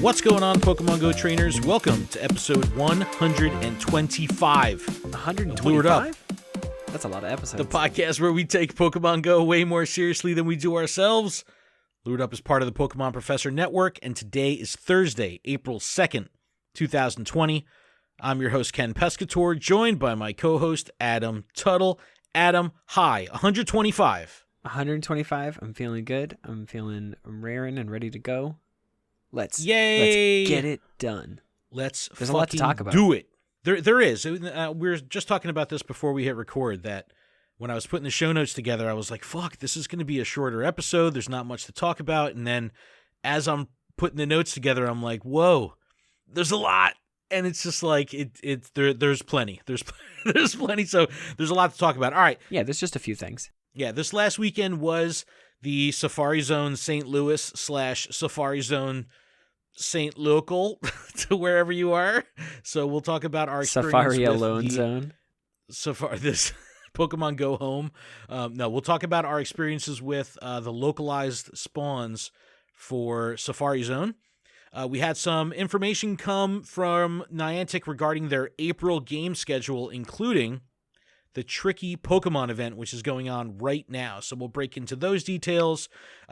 What's going on, Pokemon GO trainers? Welcome to episode 125. 125? That's a lot of episodes. The podcast where we take Pokemon GO way more seriously than we do ourselves. Lured Up is part of the Pokemon Professor Network, and today is Thursday, April 2nd, 2020. I'm your host, Ken Pescator, joined by my co-host, Adam Tuttle. Adam, hi, 125. 125. I'm feeling good. I'm raring and ready to go. Let's get it done. There's a lot to talk about. Do it. There is. We were just talking about this before we hit record, that when I was putting the show notes together, I was like, fuck, this is going to be a shorter episode. There's not much to talk about. And then as I'm putting the notes together, I'm like, whoa, there's a lot. And it's just like, there's plenty. There's plenty. So there's a lot to talk about. All right. Yeah, there's just a few things. Yeah, this last weekend was the Safari Zone St. Louis / Safari Zone St. Local to wherever you are. So we'll talk about our experience Safari with Alone Zone. This Pokemon Go Home. No, we'll talk about our experiences with the localized spawns for Safari Zone. We had some information come from Niantic regarding their April game schedule, including the Tricky Pokemon event, which is going on right now. So we'll break into those details.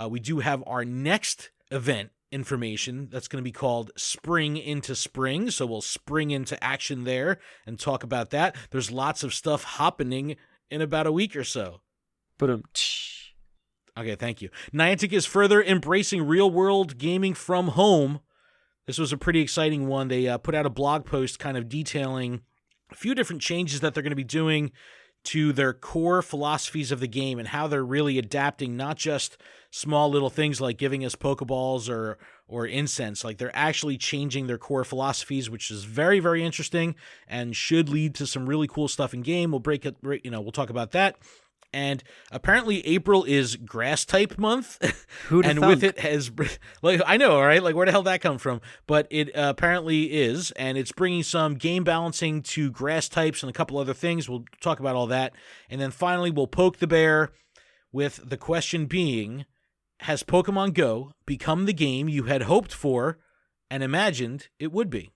We do have our next event information that's going to be called Spring into Spring. So we'll spring into action there and talk about that. There's lots of stuff happening in about a week or so. Okay, thank you. Niantic is further embracing real-world gaming from home. This was a pretty exciting one. They put out a blog post kind of detailing a few different changes that they're going to be doing to their core philosophies of the game and how they're really adapting not just small little things like giving us Pokeballs or incense. Like, they're actually changing their core philosophies, which is very, very interesting and should lead to some really cool stuff in game. We'll we'll talk about that. And apparently April is grass type month. And with it has, like, I know, right? Like, where the hell did that come from? But it apparently is, and it's bringing some game balancing to grass types and a couple other things. We'll talk about all that. And then finally, we'll poke the bear with the question being, has Pokemon Go become the game you had hoped for and imagined it would be?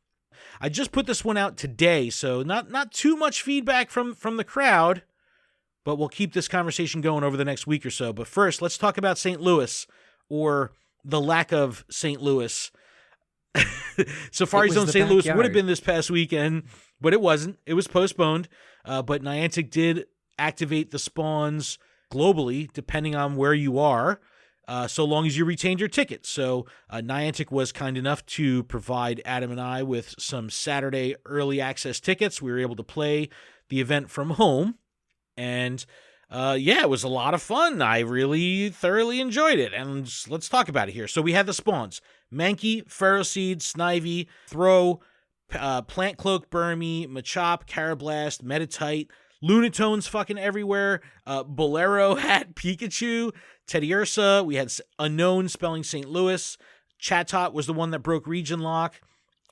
I just put this one out today, so not too much feedback from the crowd. But we'll keep this conversation going over the next week or so. But first, let's talk about St. Louis, or the lack of St. Louis. Safari Zone St. Louis would have been this past weekend, but it wasn't. It was postponed. But Niantic did activate the spawns globally, depending on where you are, so long as you retained your ticket. So Niantic was kind enough to provide Adam and I with some Saturday early access tickets. We were able to play the event from home. And, it was a lot of fun. I really thoroughly enjoyed it. And let's talk about it here. So we had the spawns: Mankey, Ferroseed, Snivy, Throw, Plant Cloak, Burmy, Machop, Carablast, Meditite, Lunatones fucking everywhere, Bolero Hat, Pikachu, Teddiursa. We had Unknown spelling St. Louis. Chatot was the one that broke region lock.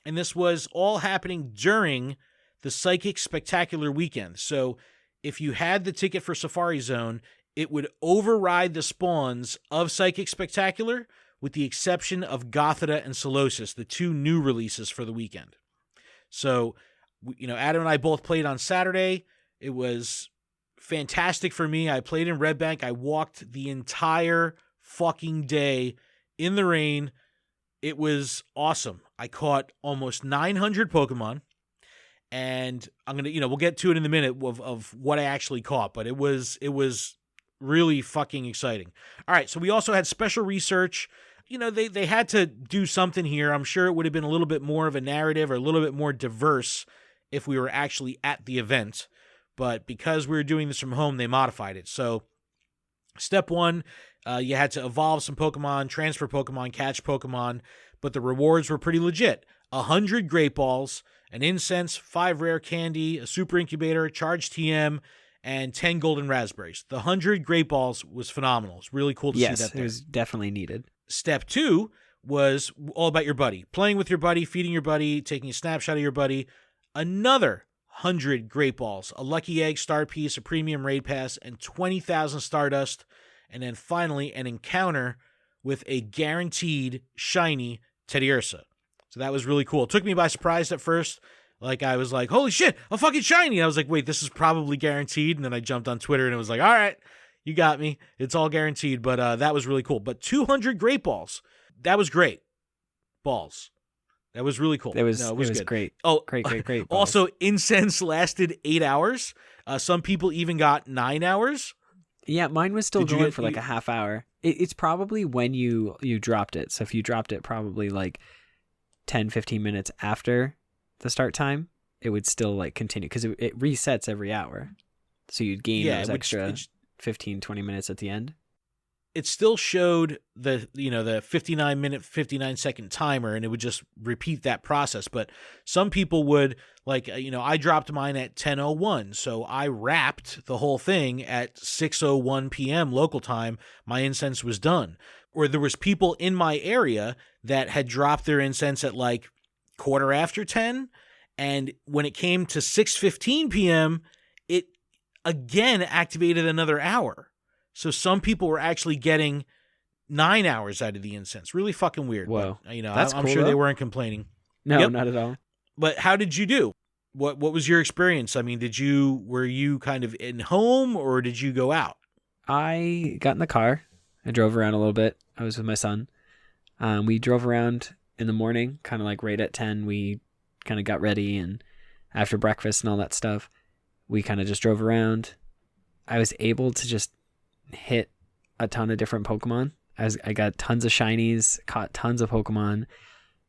And this was all happening during the Psychic Spectacular weekend. So if you had the ticket for Safari Zone, it would override the spawns of Psychic Spectacular, with the exception of Gothita and Solosis, the two new releases for the weekend. So, Adam and I both played on Saturday. It was fantastic for me. I played in Red Bank. I walked the entire fucking day in the rain. It was awesome. I caught almost 900 Pokemon. And I'm going to, we'll get to it in a minute of what I actually caught, but it was really fucking exciting. All right. So we also had special research. They had to do something here. I'm sure it would have been a little bit more of a narrative or a little bit more diverse if we were actually at the event, but because we were doing this from home, they modified it. So step one, you had to evolve some Pokemon, transfer Pokemon, catch Pokemon, but the rewards were pretty legit. 100 Great Balls, an Incense, 5 Rare Candy, a Super Incubator, Charged TM, and 10 Golden Raspberries. The 100 Great Balls was phenomenal. It's really cool to see that there. Yes, it was definitely needed. Step 2 was all about your buddy. Playing with your buddy, feeding your buddy, taking a snapshot of your buddy. Another 100 Great Balls, a Lucky Egg, Star Piece, a Premium Raid Pass, and 20,000 Stardust. And then finally, an encounter with a guaranteed shiny Teddiursa. So that was really cool. It took me by surprise at first. Like, I was like, holy shit, a fucking shiny. I was like, wait, this is probably guaranteed. And then I jumped on Twitter and it was like, all right, you got me. It's all guaranteed. But that was really cool. But 200 great balls. That was great. Balls. That was really cool. It was good. great. Oh, great. Balls. Also, incense lasted 8 hours. Some people even got 9 hours. Yeah, mine was still going for like a half hour. It's probably when you dropped it. So if you dropped it probably like 10, 15 minutes after the start time, it would still like continue because it resets every hour. So you'd gain those extra 15, 20 minutes at the end. It still showed the 59-minute, 59-second timer, and it would just repeat that process. But some people would, like, I dropped mine at 10:01, so I wrapped the whole thing at 6:01 p.m. local time. My incense was done. Or there was people in my area that had dropped their incense at like 10:15, and when it came to 6:15 p.m., it again activated another hour. So some people were actually getting 9 hours out of the incense. Really fucking weird. Whoa. But, That's I'm cool, sure though. they weren't complaining. No, Yep. not at all. But how did you do? What was your experience? I mean, were you kind of in home or did you go out? I got in the car. I drove around a little bit. I was with my son. We drove around in the morning, kind of like right at 10. We kind of got ready, and after breakfast and all that stuff, we kind of just drove around. I was able to just hit a ton of different Pokemon. I got tons of shinies, caught tons of Pokemon,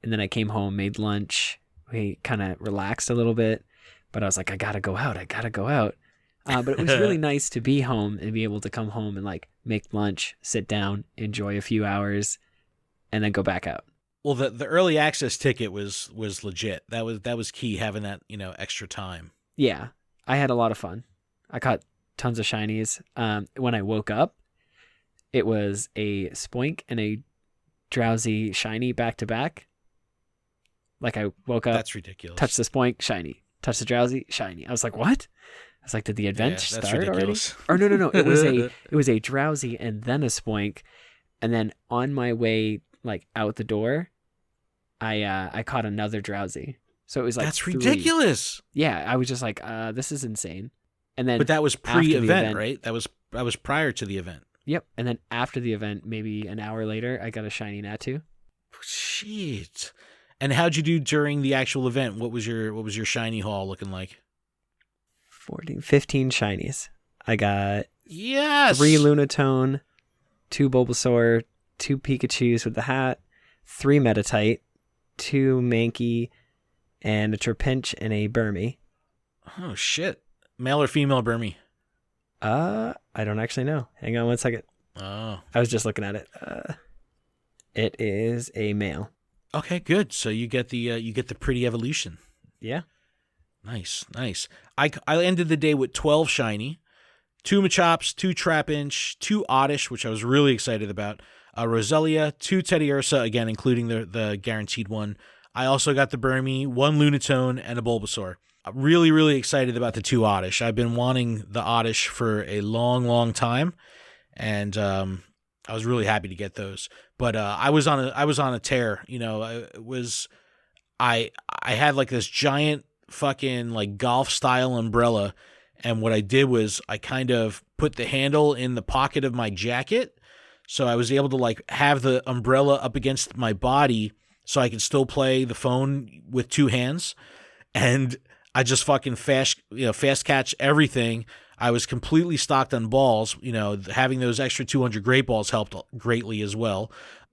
and then I came home, made lunch. We kind of relaxed a little bit, but I was like, I gotta go out. But it was really nice to be home and be able to come home and like make lunch, sit down, enjoy a few hours, and then go back out. Well, the early access ticket was legit. That was key, having that extra time. Yeah, I had a lot of fun. I caught tons of shinies. When I woke up, it was a Spoink and a Drowsy shiny back to back. Like, I woke up, that's ridiculous. Touched the Spoink, shiny. Touched the Drowsy, shiny. I was like, what? I was like, did the event start ridiculous. already? Or no. It was a Drowsy and then a Spoink, and then on my way like out the door, I caught another Drowsy. So it was like that's ridiculous. Yeah, I was just like, this is insane. And then, but that was pre-event, right? That was prior to the event. Yep. And then after the event, maybe an hour later, I got a shiny Natu. Shit. And how'd you do during the actual event? What was your shiny haul looking like? 15 shinies. I got 3 Lunatone, 2 Bulbasaur, 2 Pikachus with the hat, 3 Metatite, 2 Mankey, and a Trapinch and a Burmy. Oh shit. Male or female Burmy? I don't actually know. Hang on one second. Oh. I was just looking at it. It is a male. Okay, good. So you get the pretty evolution. Yeah. Nice. I ended the day with 12 shiny, 2 Machops, 2 Trapinch, 2 Oddish, which I was really excited about, Roselia, 2 Teddiursa, again, including the guaranteed one. I also got the Burmy, 1 Lunatone, and a Bulbasaur. I'm really, really excited about the 2 Oddish. I've been wanting the Oddish for a long, long time, and I was really happy to get those. But I was on a tear. I had like this giant fucking like golf style umbrella, and what I did was I kind of put the handle in the pocket of my jacket, so I was able to like have the umbrella up against my body so I could still play the phone with 2 hands, and I just fucking fast catch everything. I was completely stocked on balls. Having those extra 200 great balls helped greatly as well.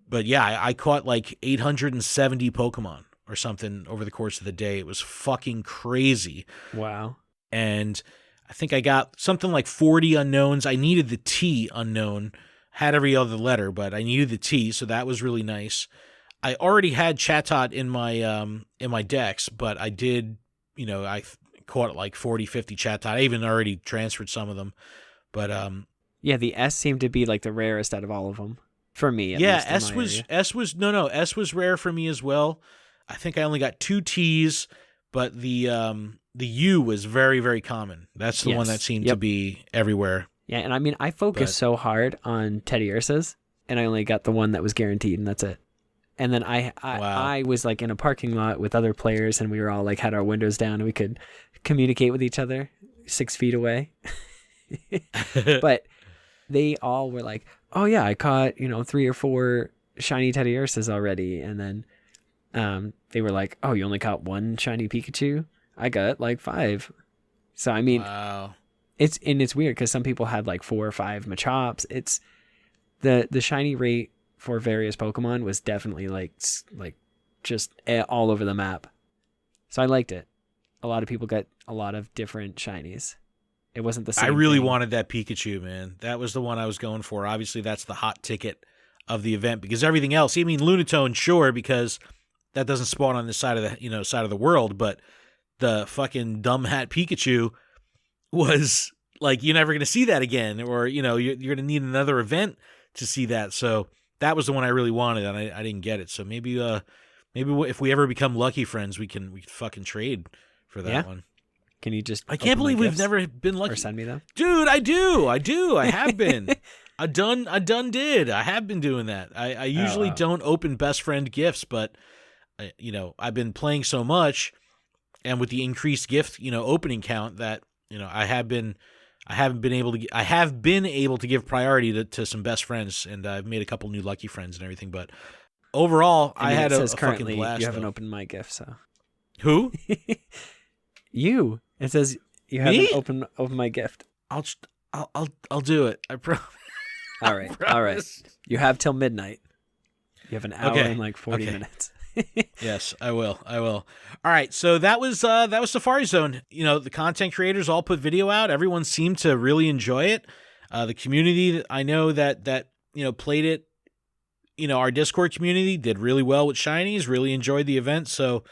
But yeah, I caught like 870 Pokemon or something over the course of the day. It was fucking crazy. Wow. And I think I got something like 40 unknowns. I needed the T unknown. Had every other letter, but I needed the T, so that was really nice. I already had Chatot in my decks, but I did, I caught like 40, 50 Chatot. I even already transferred some of them. But yeah, the S seemed to be like the rarest out of all of them for me. Yeah, S was rare for me as well. I think I only got 2 T's, but the U was very, very common. That's the one that seemed to be everywhere. Yeah, and I mean, I focused so hard on Teddiursas, and I only got the one that was guaranteed, and that's it. And then Wow. I was like in a parking lot with other players, and we were all like had our windows down and we could communicate with each other 6 feet away. But they all were like, oh yeah, I caught, 3 or 4 shiny Teddy Ursus already. And then they were like, oh, you only caught 1 shiny Pikachu? I got like 5. So I mean, wow. it's weird because some people had like 4 or 5 Machops. It's the shiny rate for various Pokemon was definitely like just all over the map. So I liked it. A lot of people got a lot of different shinies. It wasn't the same. I really thing. wanted that Pikachu, man. That was the one I was going for. Obviously, that's the hot ticket of the event because everything else, I mean, Lunatone, sure, because that doesn't spawn on this side of the side of the world, but the fucking dumb hat Pikachu was like, you're never going to see that again, or you're going to need another event to see that. So that was the one I really wanted, and I didn't get it. So maybe if we ever become lucky friends, we can fucking trade for that one. Can you just? I can't believe we've never been lucky. Or send me them, dude. I do. I have been. I done did. I have been doing that. I usually don't open best friend gifts, but I've been playing so much, and with the increased gift opening count that I have been able to give priority to some best friends, and I've made a couple new lucky friends and everything. But overall, I had a fucking blast. You haven't opened my gift, so who? You. It says you haven't opened my gift. I'll do it. I promise. All right. All right. You have till midnight. You have an hour and like 40 minutes. Yes, I will. All right. So that was Safari Zone. The content creators all put video out. Everyone seemed to really enjoy it. The community, I know that played it. Our Discord community did really well with shinies. Really enjoyed the event. So,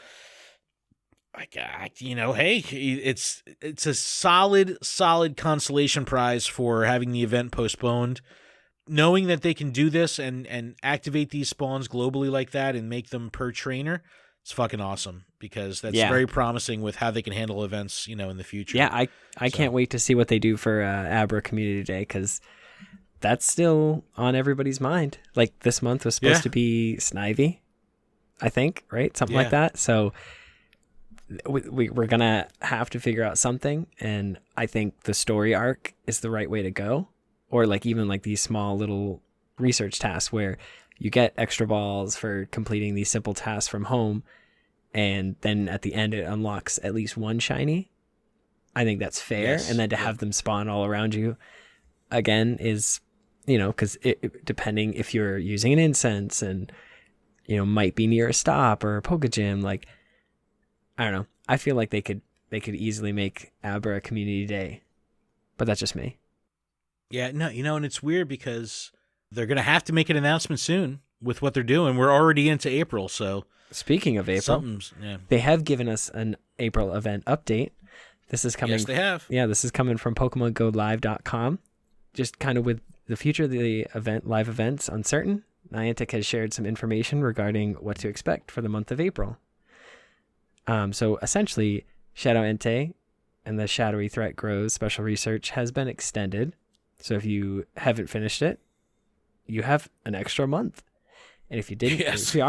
hey, it's a solid consolation prize for having the event postponed. Knowing that they can do this and activate these spawns globally like that and make them per trainer, it's fucking awesome because that's very promising with how they can handle events, in the future. Yeah, I can't wait to see what they do for Abra Community Day because that's still on everybody's mind. Like this month was supposed to be Snivy, I think, right? Something like that. So we're going to have to figure out something, and I think the story arc is the right way to go. Or like even like these small little research tasks where you get extra balls for completing these simple tasks from home, and then at the end it unlocks at least 1 shiny. I think that's fair. Yes. And then to have them spawn all around you again is, because depending if you're using an incense and, might be near a stop or a Poke Gym, like, I don't know. I feel like they could easily make Abra a community day, but that's just me. Yeah, no, and it's weird because they're going to have to make an announcement soon with what they're doing. We're already into April, so. Speaking of April, they have given us an April event update. This is coming. Yes, they have. Yeah, this is coming from PokemonGoLive.com. Just kind of with the future of the event, live events uncertain, Niantic has shared some information regarding what to expect for the month of April. So essentially, Shadow Entei and the Shadowy Threat Grows special research has been extended. So if you haven't finished it, you have an extra month. And if you didn't, if you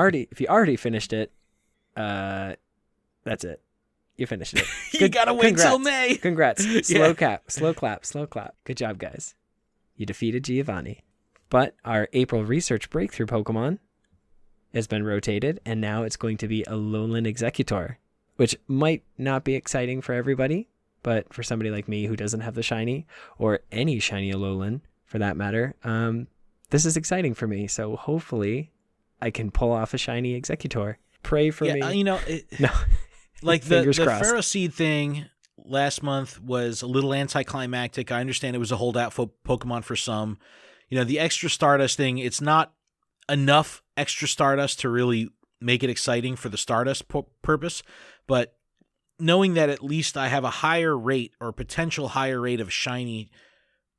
already finished it, that's it. You finished it. You gotta wait till May. Congrats. Slow clap. Good job, guys. You defeated Giovanni. But our April research breakthrough Pokemon has been rotated, and now it's going to be a Alolan Executor, which might not be exciting for everybody. But for somebody like me who doesn't have the shiny, or any shiny Alolan for that matter, this is exciting for me. So hopefully I can pull off a shiny Executor. Pray for me. No. Like the Ferroseed thing last month was a little anticlimactic. I understand it was a holdout for Pokemon for some. The extra Stardust thing, it's not enough extra Stardust to really make it exciting for the Stardust purpose. But knowing that at least I have a higher rate or potential higher rate of shiny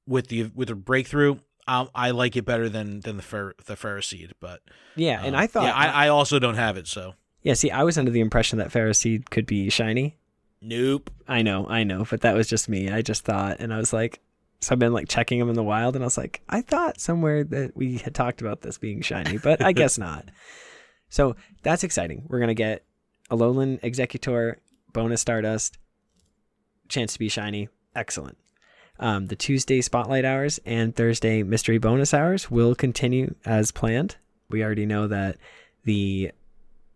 with the breakthrough, I like it better than the Ferroseed. But and I thought I also don't have it. So see, I was under the impression that Ferroseed could be shiny. Nope. I know, but that was just me. I just thought, and I was like, so I've been like checking them in the wild, and I was like, I thought somewhere that we had talked about this being shiny, but I guess not. So that's exciting. We're going to get Alolan Executor, bonus Stardust, chance to be shiny. Excellent. The Tuesday Spotlight Hours and Thursday Mystery Bonus Hours will continue as planned. We already know that the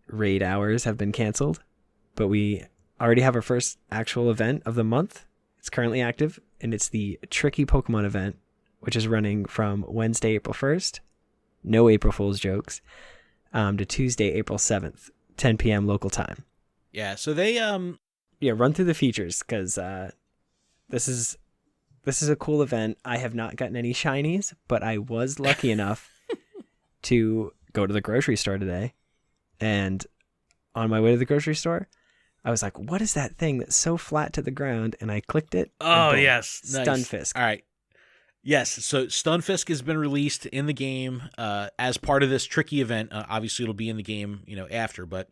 raid hours have been canceled, but we already have our first actual event of the month. It's currently active, and it's the Tricky Pokemon event, which is running from Wednesday, April 1st, no April Fool's jokes, to Tuesday, April 7th, 10 p.m. local time. Yeah, so they run through the features, because this is a cool event. I have not gotten any shinies, but I was lucky enough to go to the grocery store today, and on my way to the grocery store, I was like, what is that thing that's so flat to the ground? And I clicked it. Oh, boom, yes. Nice. Stunfisk. All right. Yes, so Stunfisk has been released in the game as part of this tricky event. Obviously, it'll be in the game, after, but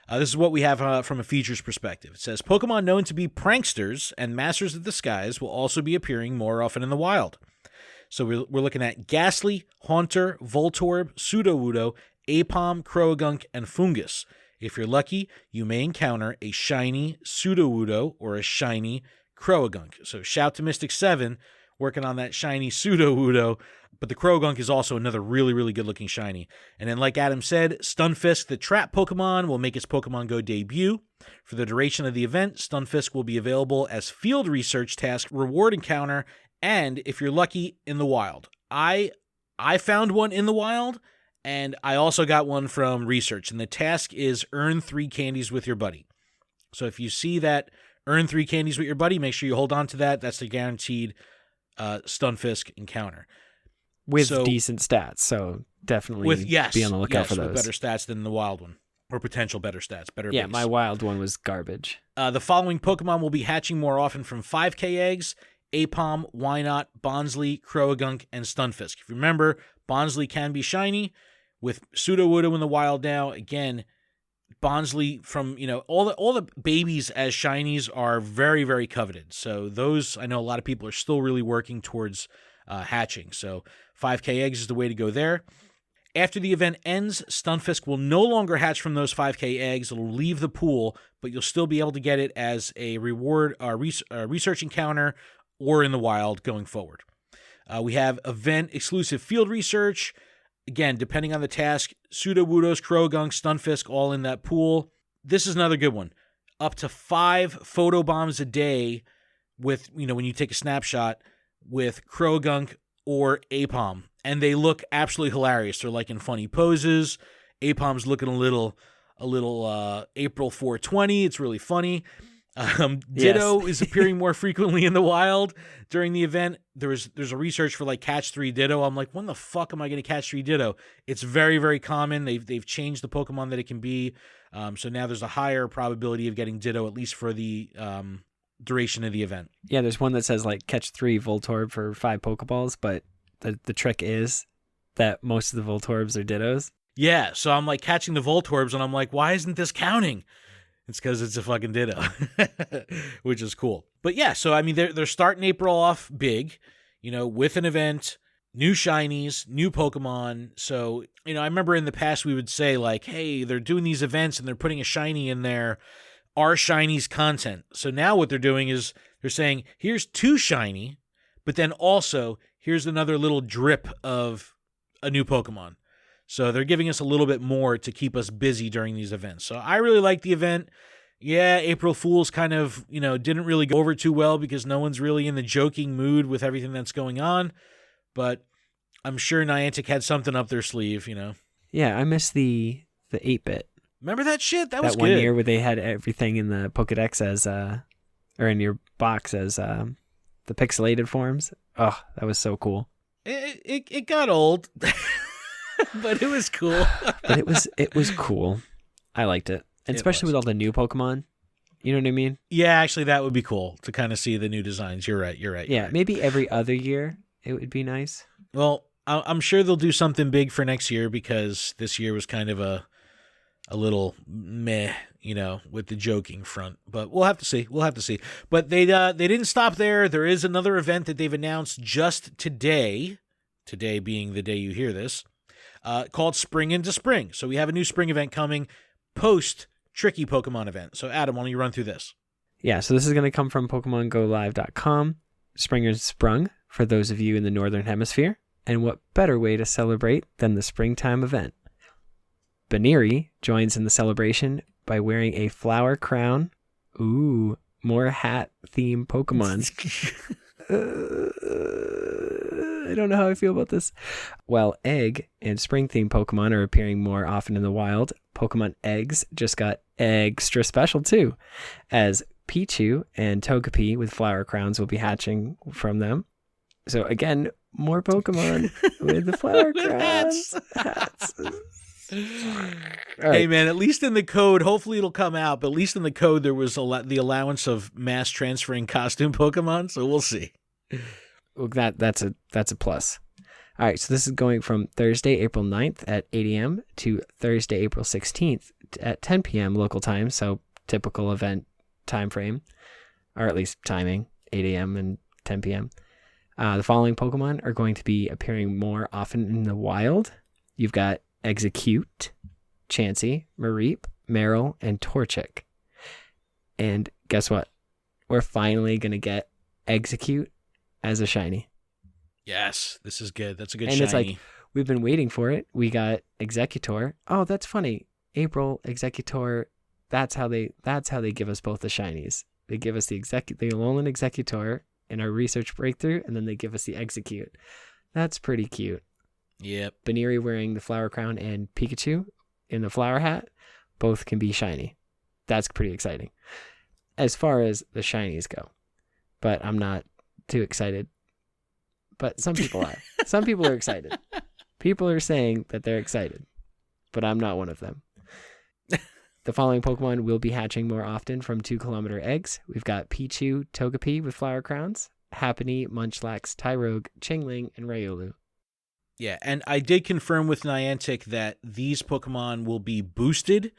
this is what we have from a features perspective. It says, Pokemon known to be pranksters and masters of disguise will also be appearing more often in the wild. So we're looking at Ghastly, Haunter, Voltorb, Sudowoodo, Aipom, Croagunk, and Fungus. If you're lucky, you may encounter a shiny Sudowoodo or a shiny Croagunk. So shout to Mystic 7 working on that shiny Sudowoodo, but the Croagunk is also another really, really good-looking shiny. And then, like Adam said, Stunfisk, the trap Pokemon, will make its Pokemon GO debut. For the duration of the event, Stunfisk will be available as field research task reward encounter, and if you're lucky, in the wild. I found one in the wild, and I also got one from research, and the task is earn 3 candies with your buddy. So if you see that earn 3 candies with your buddy, make sure you hold on to that. That's the guaranteed Stunfisk encounter. With decent stats, so definitely be on the lookout for those. With better stats than the wild one, or potential better stats, better base. My wild one was garbage. The following Pokemon will be hatching more often from 5K eggs: Aipom, Wynot, Bonsly, Croagunk, and Stunfisk. If you remember, Bonsly can be shiny. With Sudowoodo in the wild now, again, Bonsly from, all the babies as shinies are very, very coveted. So those, I know a lot of people are still really working towards hatching. So 5K eggs is the way to go there. After the event ends, Stunfisk will no longer hatch from those 5K eggs. It'll leave the pool, but you'll still be able to get it as a reward research encounter or in the wild going forward. We have event-exclusive field research. Again, depending on the task, Sudowoodos, Croagunk, Stunfisk, all in that pool. This is another good one. Up to 5 photobombs a day with, when you take a snapshot with Croagunk or Aipom. And they look absolutely hilarious. They're like in funny poses. Aipom's looking a little April 420. It's really funny. Ditto is appearing more frequently in the wild during the event. There's a research for like catch 3 Ditto. I'm like, when the fuck am I going to catch 3 Ditto? It's very, very common. They've changed the Pokemon that it can be. So now there's a higher probability of getting Ditto, at least for the duration of the event. Yeah, there's one that says like catch 3 Voltorb for 5 Pokeballs, but the trick is that most of the Voltorbs are Dittos. Yeah, so I'm like catching the Voltorbs, and I'm like, why isn't this counting? It's because it's a fucking Ditto, which is cool. But yeah, so I mean, they're starting April off big, with an event, new shinies, new Pokemon. So, I remember in the past we would say like, hey, they're doing these events and they're putting a shiny in there, our shinies content. So now what they're doing is they're saying, here's 2 shiny, but then also here's another little drip of a new Pokemon. So they're giving us a little bit more to keep us busy during these events. So I really like the event. Yeah, April Fool's kind of, didn't really go over too well because no one's really in the joking mood with everything that's going on. But I'm sure Niantic had something up their sleeve, Yeah, I miss the 8-bit. Remember that shit? That was one good. year where they had everything in the Pokedex as, or in your box as the pixelated forms. Oh, that was so cool. It got old. But it was cool. But it was cool. I liked it. And especially with all the new Pokemon. You know what I mean? Yeah, actually that would be cool to kind of see the new designs. You're right. Yeah, maybe every other year it would be nice. Well, I'm sure they'll do something big for next year because this year was kind of a little meh, with the joking front. But we'll have to see. But they didn't stop there. There is another event that they've announced just today being the day you hear this. called Spring into Spring. So we have a new spring event coming post Tricky Pokemon event. So Adam, why don't you run through this? Yeah, so this is going to come from PokemonGoLive.com. Spring has sprung for those of you in the Northern Hemisphere. And what better way to celebrate than the springtime event? Baneri joins in the celebration by wearing a flower crown. Ooh, more hat-themed Pokemon. I don't know how I feel about this. While egg and spring-themed Pokemon are appearing more often in the wild, Pokemon eggs just got extra special too, as Pichu and Togepi with flower crowns will be hatching from them. So again, more Pokemon with the flower crowns. Hats. Right. Hey man, at least in the code, hopefully it'll come out, but at least in the code there was the allowance of mass transferring costume Pokemon, so we'll see. Well, that's a plus. All right, so this is going from Thursday, April 9th at 8 a.m. to Thursday, April 16th at 10 p.m. local time, so typical event time frame, or at least timing, 8 a.m. and 10 p.m. The following Pokemon are going to be appearing more often in the wild. You've got Execute, Chansey, Mareep, Marill, and Torchic. And guess what? We're finally going to get Execute as a shiny. Yes, this is good. That's a good and shiny. It's like, we've been waiting for it. We got Executor. Oh, that's funny. April, Executor, that's how they give us both the shinies. They give us the Alolan Executor in our research breakthrough, and then they give us the Execute. That's pretty cute. Yep. Baneri wearing the flower crown and Pikachu in the flower hat, both can be shiny. That's pretty exciting. As far as the shinies go. But I'm not too excited. But some people are. Some people are excited. People are saying that they're excited. But I'm not one of them. The following Pokemon will be hatching more often from 2-kilometer eggs. We've got Pichu, Togepi with flower crowns, Happiny, Munchlax, Tyrogue, Chingling, and Riolu. Yeah, and I did confirm with Niantic that these Pokemon will be boosted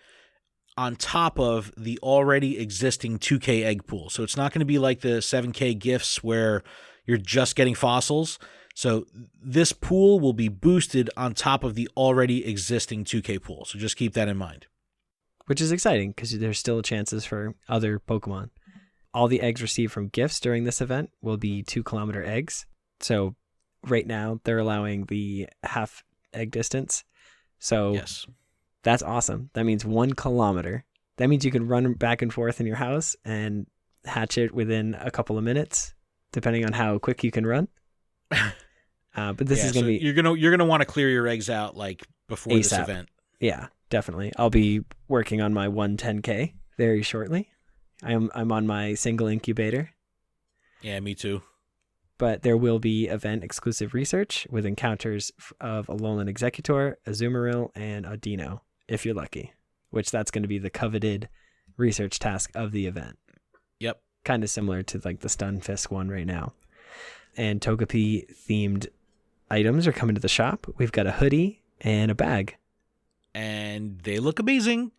on top of the already existing 2K egg pool. So it's not going to be like the 7K gifts where you're just getting fossils. So this pool will be boosted on top of the already existing 2K pool. So just keep that in mind. Which is exciting because there's still chances for other Pokemon. All the eggs received from gifts during this event will be 2-kilometer eggs. So right now they're allowing the half egg distance. So yes, that's awesome. That means 1 kilometer. That means you can run back and forth in your house and hatch it within a couple of minutes, depending on how quick you can run. But this is going to be... You're gonna want to clear your eggs out like before this event. Yeah, definitely. I'll be working on my 110K very shortly. I'm on my single incubator. Yeah, me too. But there will be event-exclusive research with encounters of Alolan Executor, Azumarill, and Audino, if you're lucky, which that's going to be the coveted research task of the event. Yep. Kind of similar to like the Stunfisk one right now. And Togepi-themed items are coming to the shop. We've got a hoodie and a bag. And they look amazing.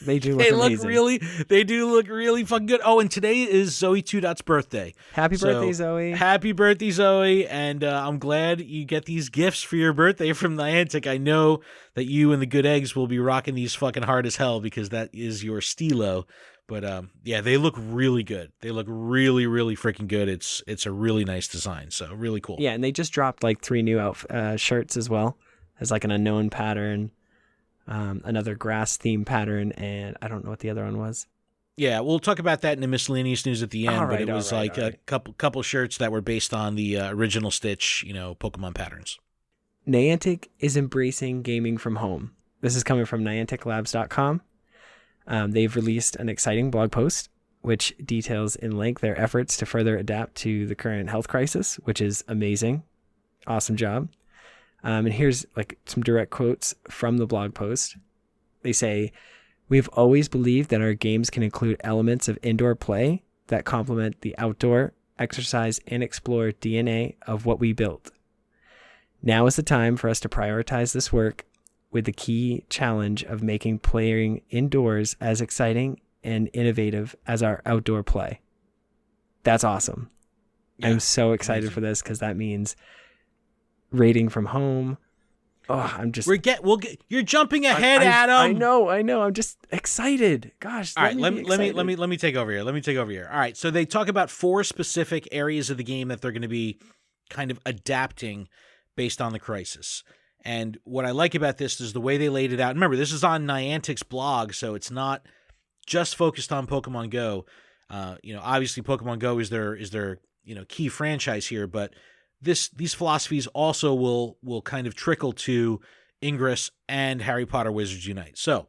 They do look amazing. They do look really fucking good. Oh, and today is Zoe 2.'s birthday. Happy birthday, Zoe. Happy birthday, Zoe. And I'm glad you get these gifts for your birthday from Niantic. I know that you and the Good Eggs will be rocking these fucking hard as hell because that is your stilo. But yeah, they look really good. They look really, really freaking good. It's a really nice design. So really cool. Yeah, and they just dropped like 3 new shirts as well. There's like an unknown pattern. Another grass theme pattern, and I don't know what the other one was. Yeah, we'll talk about that in the miscellaneous news at the end. But it was a couple shirts that were based on the original Stitch, Pokemon patterns. Niantic is embracing gaming from home. This is coming from NianticLabs.com. They've released an exciting blog post which details in length their efforts to further adapt to the current health crisis, which is amazing. Awesome job. And here's like some direct quotes from the blog post. They say, "We've always believed that our games can include elements of indoor play that complement the outdoor, exercise, and explore DNA of what we built. Now is the time for us to prioritize this work with the key challenge of making playing indoors as exciting and innovative as our outdoor play." That's awesome. Yeah, I'm so excited for this because that means raiding from home, I'm just. You're jumping ahead, Adam. I know. I'm just excited. Gosh. All right, let me take over here. All right, so they talk about 4 specific areas of the game that they're going to be kind of adapting based on the crisis. And what I like about this is the way they laid it out. Remember, this is on Niantic's blog, so it's not just focused on Pokemon Go. Obviously Pokemon Go is their key franchise here, but these philosophies also will kind of trickle to Ingress and Harry Potter Wizards Unite. So,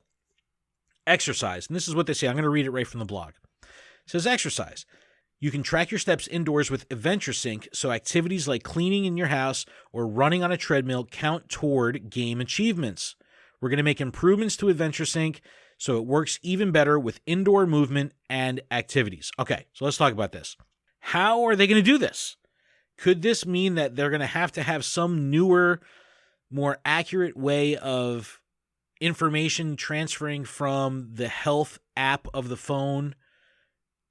exercise, and this is what they say. I'm going to read it right from the blog. It says, exercise. You can track your steps indoors with Adventure Sync, so activities like cleaning in your house or running on a treadmill count toward game achievements. We're going to make improvements to Adventure Sync so it works even better with indoor movement and activities. Okay, so let's talk about this. How are they going to do this? Could this mean that they're going to have some newer, more accurate way of information transferring from the health app of the phone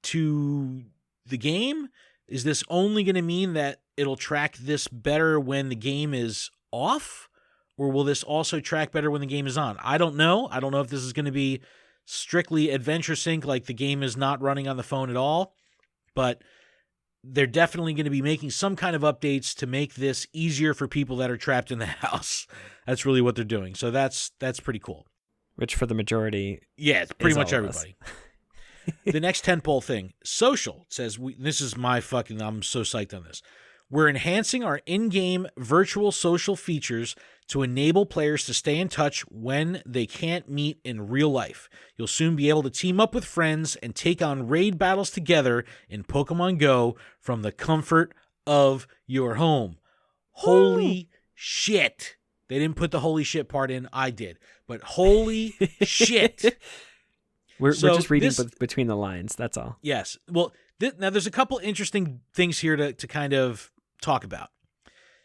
to the game? Is this only going to mean that it'll track this better when the game is off? Or will this also track better when the game is on? I don't know. I don't know if this is going to be strictly Adventure Sync, like the game is not running on the phone at all. But they're definitely going to be making some kind of updates to make this easier for people that are trapped in the house. That's really what they're doing. So that's pretty cool. Which for the majority, yeah, it's pretty much everybody. The next tentpole thing, social, says, this is I'm so psyched on this. We're enhancing our in-game virtual social features to enable players to stay in touch when they can't meet in real life. You'll soon be able to team up with friends and take on raid battles together in Pokemon Go from the comfort of your home. Holy shit. They didn't put the holy shit part in. I did. But holy shit. We're just reading between the lines. That's all. Yes. Well, now there's a couple interesting things here to kind of talk about.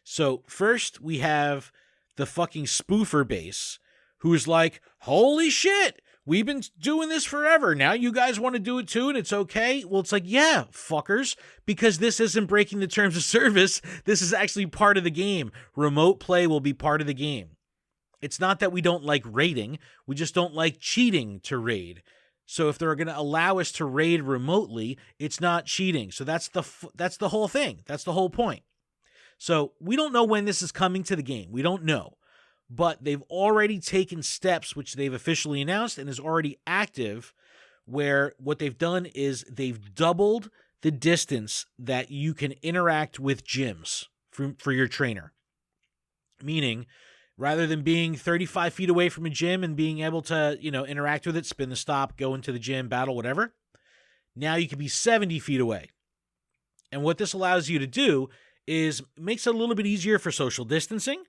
So first we have the fucking spoofer base who's like, holy shit, we've been doing this forever. Now you guys want to do it too and it's okay? Well, it's like, yeah, fuckers, because this isn't breaking the terms of service. This is actually part of the game. Remote play will be part of the game. It's not that we don't like raiding. We just don't like cheating to raid. So if they're going to allow us to raid remotely, it's not cheating. So that's the whole thing. That's the whole point. So we don't know when this is coming to the game. We don't know. But they've already taken steps, which they've officially announced and is already active, where what they've done is they've doubled the distance that you can interact with gyms for your trainer. Meaning, rather than being 35 feet away from a gym and being able to, interact with it, spin the stop, go into the gym, battle, whatever, now you can be 70 feet away. And what this allows you to do is makes it a little bit easier for social distancing.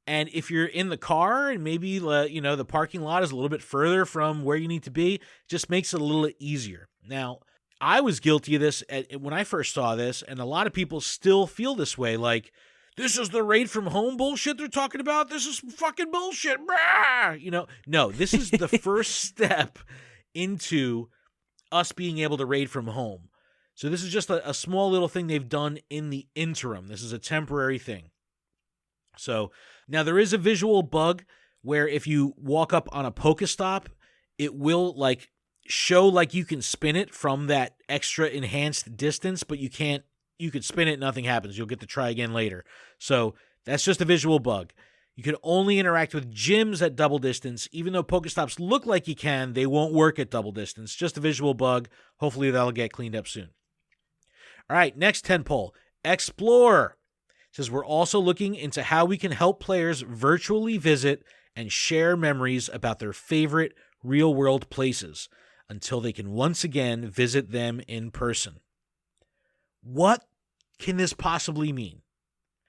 And if you're in the car and maybe, the parking lot is a little bit further from where you need to be, it just makes it a little easier. Now, I was guilty of this when I first saw this, and a lot of people still feel this way, like, this is the raid from home bullshit they're talking about. This is fucking bullshit. No, this is the first step into us being able to raid from home. So this is just a small little thing they've done in the interim. This is a temporary thing. So now there is a visual bug where if you walk up on a Pokestop, it will show you can spin it from that extra enhanced distance, but you can't. You could spin it, nothing happens. You'll get to try again later. So that's just a visual bug. You can only interact with gyms at double distance. Even though Pokestops look like you can, they won't work at double distance. Just a visual bug. Hopefully that'll get cleaned up soon. All right, next tentpole. Explore. It says we're also looking into how we can help players virtually visit and share memories about their favorite real-world places until they can once again visit them in person. What can this possibly mean?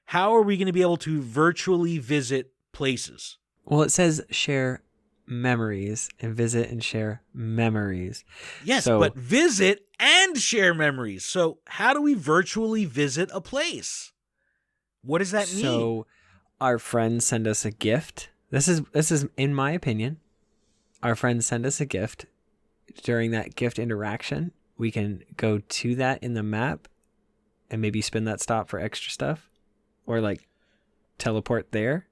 How are we going to be able to virtually visit places? Well, it says share memories and visit and share memories. Yes, but visit and share memories. So how do we virtually visit a place? What does that mean? So our friends send us a gift. This is in my opinion. Our friends send us a gift. During that gift interaction, we can go to that in the map and maybe spin that stop for extra stuff or teleport there.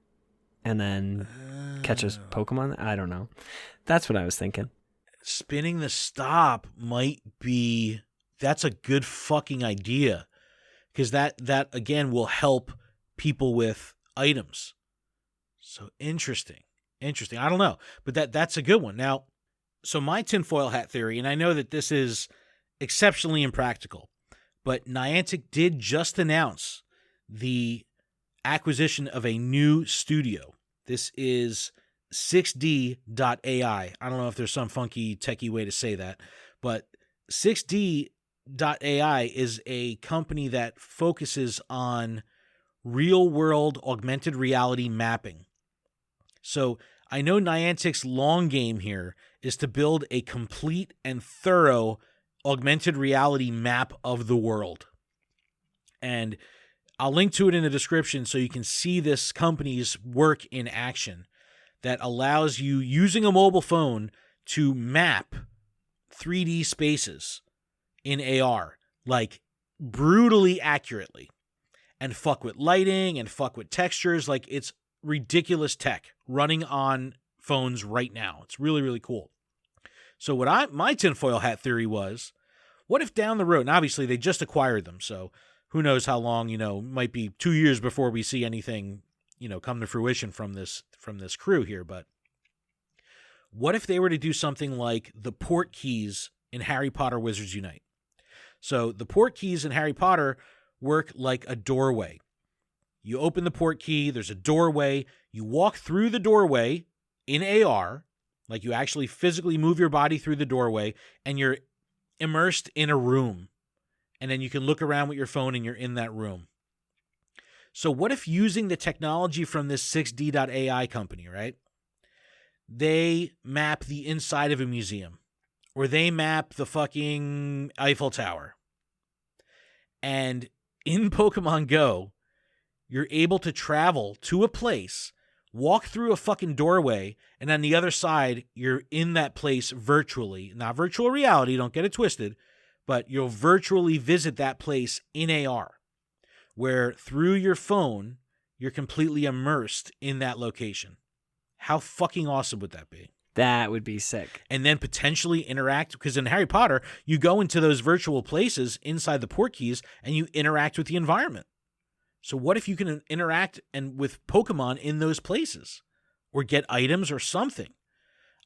and then catch a Pokemon. I don't know. That's what I was thinking. Spinning the stop might be, that's a good fucking idea, because that again will help people with items. So interesting. I don't know, but that's a good one. Now, so my tinfoil hat theory, and I know that this is exceptionally impractical, but Niantic did just announce the acquisition of a new studio. This is 6D.ai. I don't know if there's some funky techie way to say that, but 6D.ai is a company that focuses on real-world augmented reality mapping. So I know Niantic's long game here is to build a complete and thorough augmented reality map of the world. And I'll link to it in the description so you can see this company's work in action that allows you, using a mobile phone, to map 3D spaces in AR, like brutally accurately, and fuck with lighting and fuck with textures. Like, it's ridiculous tech running on phones right now. It's really, really cool. So my tinfoil hat theory was, what if down the road, and obviously they just acquired them, so who knows how long, might be 2 years before we see anything, come to fruition from this crew here. But what if they were to do something like the port keys in Harry Potter Wizards Unite? So the port keys in Harry Potter work like a doorway. You open the port key, there's a doorway, you walk through the doorway in AR, like you actually physically move your body through the doorway, and you're immersed in a room. And then you can look around with your phone and you're in that room. So what if, using the technology from this 6D.ai company, right? They map the inside of a museum, or they map the fucking Eiffel Tower. And in Pokemon Go, you're able to travel to a place, walk through a fucking doorway, and on the other side, you're in that place virtually. Not virtual reality, don't get it twisted, but you'll virtually visit that place in AR, where through your phone, you're completely immersed in that location. How fucking awesome would that be? That would be sick. And then potentially interact, because in Harry Potter, you go into those virtual places inside the port keys and you interact with the environment. So what if you can interact with Pokemon in those places, or get items or something?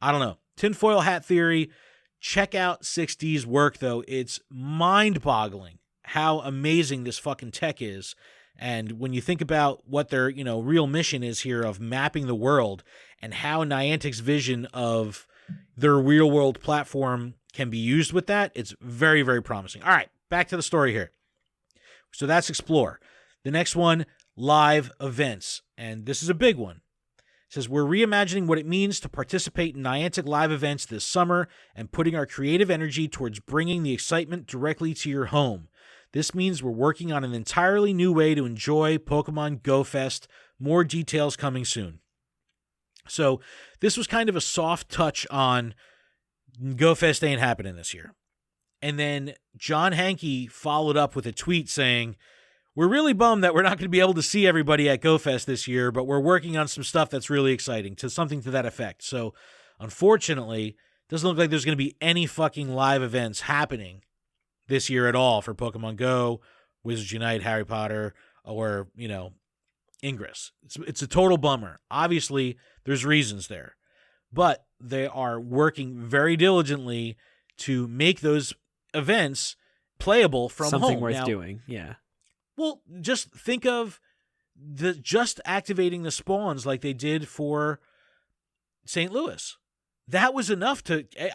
I don't know. Tinfoil hat theory. Check out 6D's work, though. It's mind-boggling how amazing this fucking tech is. And when you think about what their, real mission is here of mapping the world, and how Niantic's vision of their real-world platform can be used with that, it's very, very promising. All right, back to the story here. So that's Explore. The next one, live events. And this is a big one. It says, we're reimagining what it means to participate in Niantic live events this summer and putting our creative energy towards bringing the excitement directly to your home. This means we're working on an entirely new way to enjoy Pokemon Go Fest. More details coming soon. So this was kind of a soft touch on Go Fest ain't happening this year. And then John Hankey followed up with a tweet saying, we're really bummed that we're not going to be able to see everybody at Go Fest this year, but we're working on some stuff that's really exciting, to something to that effect. So unfortunately, it doesn't look like there's going to be any fucking live events happening this year at all for Pokemon Go, Wizards Unite, Harry Potter, or, Ingress. It's a total bummer. Obviously, there's reasons there, but they are working very diligently to make those events playable from something home. Worth doing. Yeah. Well, just think of just activating the spawns like they did for St. Louis. That was enough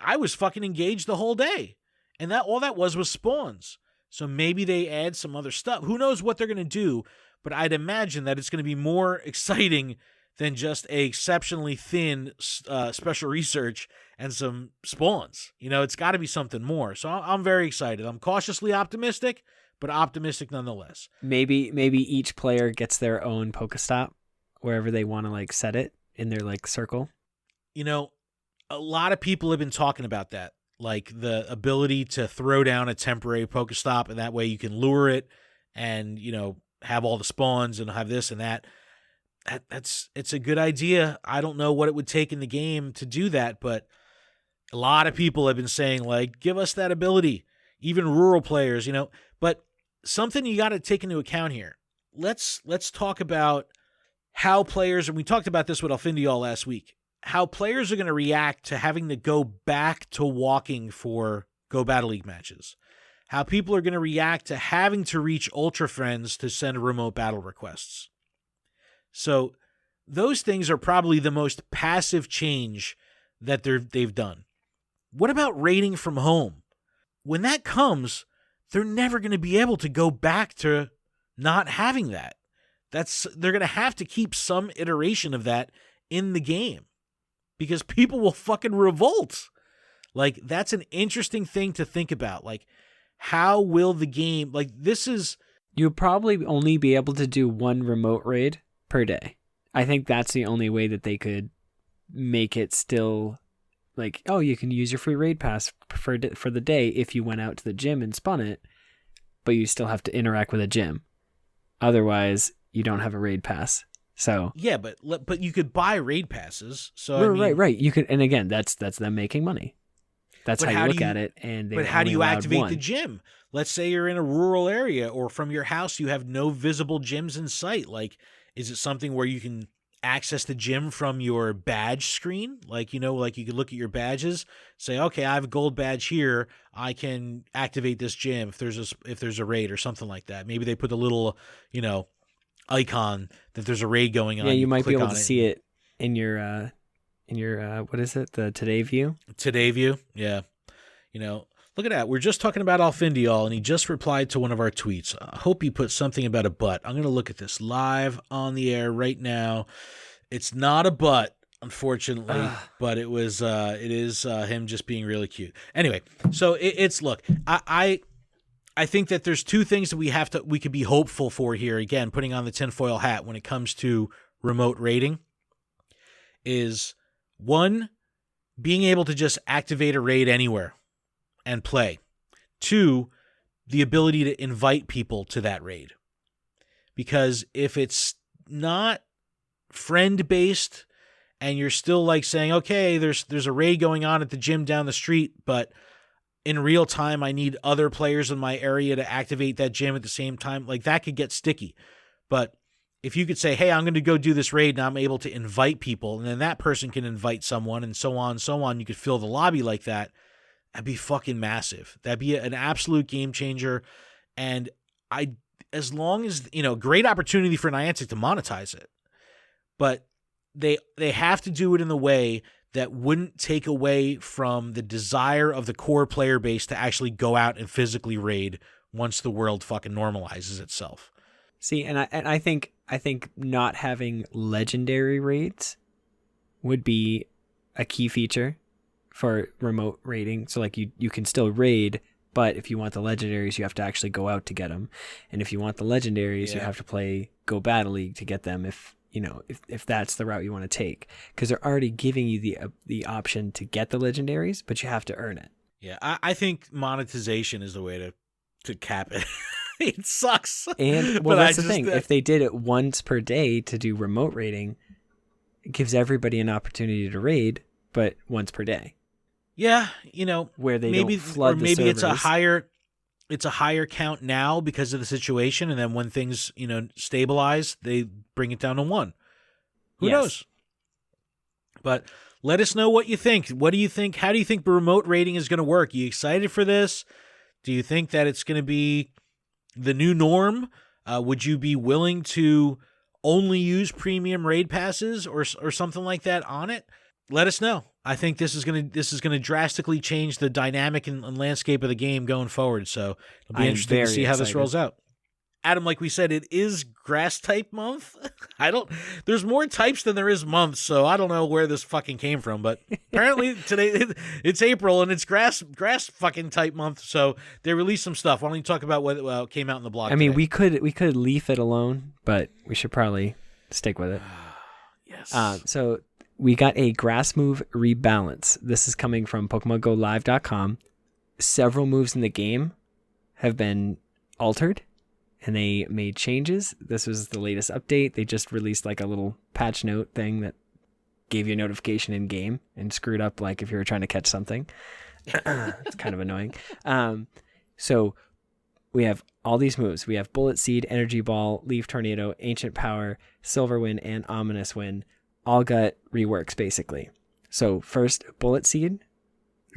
I was fucking engaged the whole day. And all that was spawns. So maybe they add some other stuff. Who knows what they're going to do, but I'd imagine that it's going to be more exciting than just a exceptionally thin special research and some spawns. It's got to be something more. So I'm very excited. I'm cautiously optimistic, but optimistic nonetheless. Maybe each player gets their own Pokestop wherever they want to set it in their circle. A lot of people have been talking about that, like the ability to throw down a temporary Pokestop, and that way you can lure it and, have all the spawns and have this and that. it's a good idea. I don't know what it would take in the game to do that, but a lot of people have been saying, like, give us that ability, even rural players, But something you got to take into account here. Let's talk about how players, and we talked about this with Alfindial last week, how players are going to react to having to go back to walking for Go Battle League matches. How people are going to react to having to reach Ultra Friends to send remote battle requests. So those things are probably the most passive change that they've done. What about raiding from home? When that comes, they're never going to be able to go back to not having that. They're going to have to keep some iteration of that in the game because people will fucking revolt. Like, that's an interesting thing to think about. Like, how will the game, like, this is... You'll probably only be able to do one remote raid per day. I think that's the only way that they could make it still like, oh, you can use your free raid pass for the day if you went out to the gym and spun it, but you still have to interact with a gym. Otherwise, you don't have a raid pass. So yeah, but you could buy raid passes. So right. You could, and again, that's them making money. That's how you look at it. And but how do you activate the gym? Let's say you're in a rural area, or from your house you have no visible gyms in sight. Like, is it something where you can access the gym from your badge screen? Like, like you could look at your badges, say, okay, I have a gold badge here. I can activate this gym if there's a raid or something like that. Maybe they put a little, icon that there's a raid going on. Yeah, you might be able to see it in your what is it? The Today View? Today View. Yeah. Look at that. We're just talking about Alfindial, and he just replied to one of our tweets. I hope he put something about a butt. I'm going to look at this live on the air right now. It's not a butt, unfortunately, but it is him just being really cute. Anyway, so it's look, I think that there's two things that we could be hopeful for here. Again, putting on the tinfoil hat when it comes to remote raiding is, one, being able to just activate a raid anywhere and play. Two, the ability to invite people to that raid. Because if it's not friend-based and you're still like saying, okay, there's a raid going on at the gym down the street, but in real time I need other players in my area to activate that gym at the same time, like that could get sticky. But if you could say, hey, I'm going to go do this raid and I'm able to invite people, and then that person can invite someone and so on, you could fill the lobby like that. That'd be fucking massive. That'd be an absolute game changer. And as long as, great opportunity for Niantic to monetize it, but they have to do it in the way that wouldn't take away from the desire of the core player base to actually go out and physically raid once the world fucking normalizes itself. See, and I think not having legendary raids would be a key feature for remote raiding. So like you can still raid, but if you want the legendaries, you have to actually go out to get them. And if you want the legendaries, you have to play Go Battle League to get them if that's the route you want to take. Because they're already giving you the option to get the legendaries, but you have to earn it. Yeah, I think monetization is the way to cap it. It sucks. And well, that's the thing. If they did it once per day to do remote raiding, it gives everybody an opportunity to raid, but once per day. Yeah, where they don't flood the servers. it's a higher count now because of the situation, and then when things stabilize, they bring it down to one. Who knows? But let us know what you think. What do you think? How do you think the remote raiding is going to work? Are you excited for this? Do you think that it's going to be the new norm? Would you be willing to only use premium raid passes or something like that on it? Let us know. I think this is gonna drastically change the dynamic and landscape of the game going forward. So it'll be interesting to see how this rolls out. Adam, like we said, it is grass type month. There's more types than there is months, so I don't know where this fucking came from, but apparently today it's April and it's grass fucking type month. So they released some stuff. Why don't you talk about what came out in the blog? I mean, we could leave it alone, but we should probably stick with it. Yes. So we got a grass move rebalance. This is coming from PokemonGoLive.com. Several moves in the game have been altered and they made changes. This was the latest update. They just released like a little patch note thing that gave you a notification in game and screwed up like if you were trying to catch something. It's kind of annoying. So we have all these moves. We have Bullet Seed, Energy Ball, Leaf Tornado, Ancient Power, Silver Wind, and Ominous Wind. All got reworks basically. So first, Bullet Seed.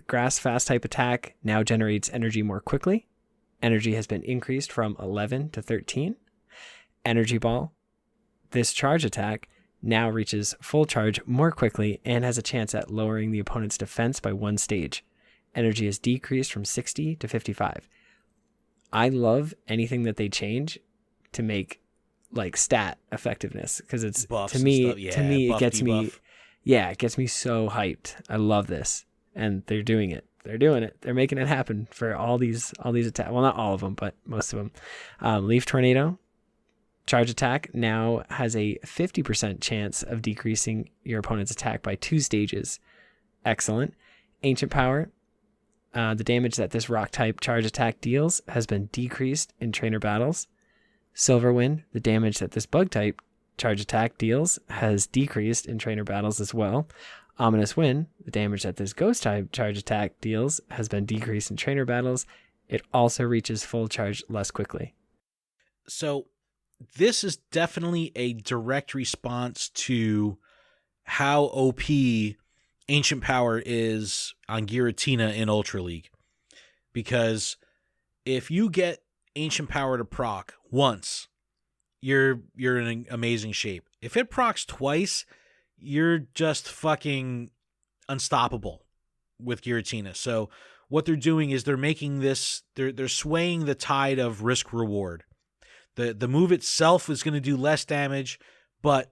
Grass Fast type attack now generates energy more quickly. Energy has been increased from 11 to 13. Energy Ball. This charge attack now reaches full charge more quickly and has a chance at lowering the opponent's defense by 1 stage. Energy is decreased from 60 to 55. I love anything that they change to make like stat effectiveness, because it's Buffs to me buff, it gets debuff. it gets me so hyped. I love this, and they're doing it. They're making it happen for all these attacks. Well, not all of them, but most of them. Leaf Tornado charge attack now has a 50% chance of decreasing your opponent's attack by 2 stages. Excellent. Ancient Power. The damage that this rock type charge attack deals has been decreased in trainer battles. Silver Wind, the damage that this bug type charge attack deals has decreased in trainer battles as well. Ominous Wind, the damage that this ghost type charge attack deals has been decreased in trainer battles. It also reaches full charge less quickly. So this is definitely a direct response to how OP Ancient Power is on Giratina in Ultra League. Because if you get Ancient Power to proc once, you're in amazing shape. If it procs twice, you're just fucking unstoppable with Giratina. So what they're doing is they're making this, they're swaying the tide of risk reward. The move itself is going to do less damage, but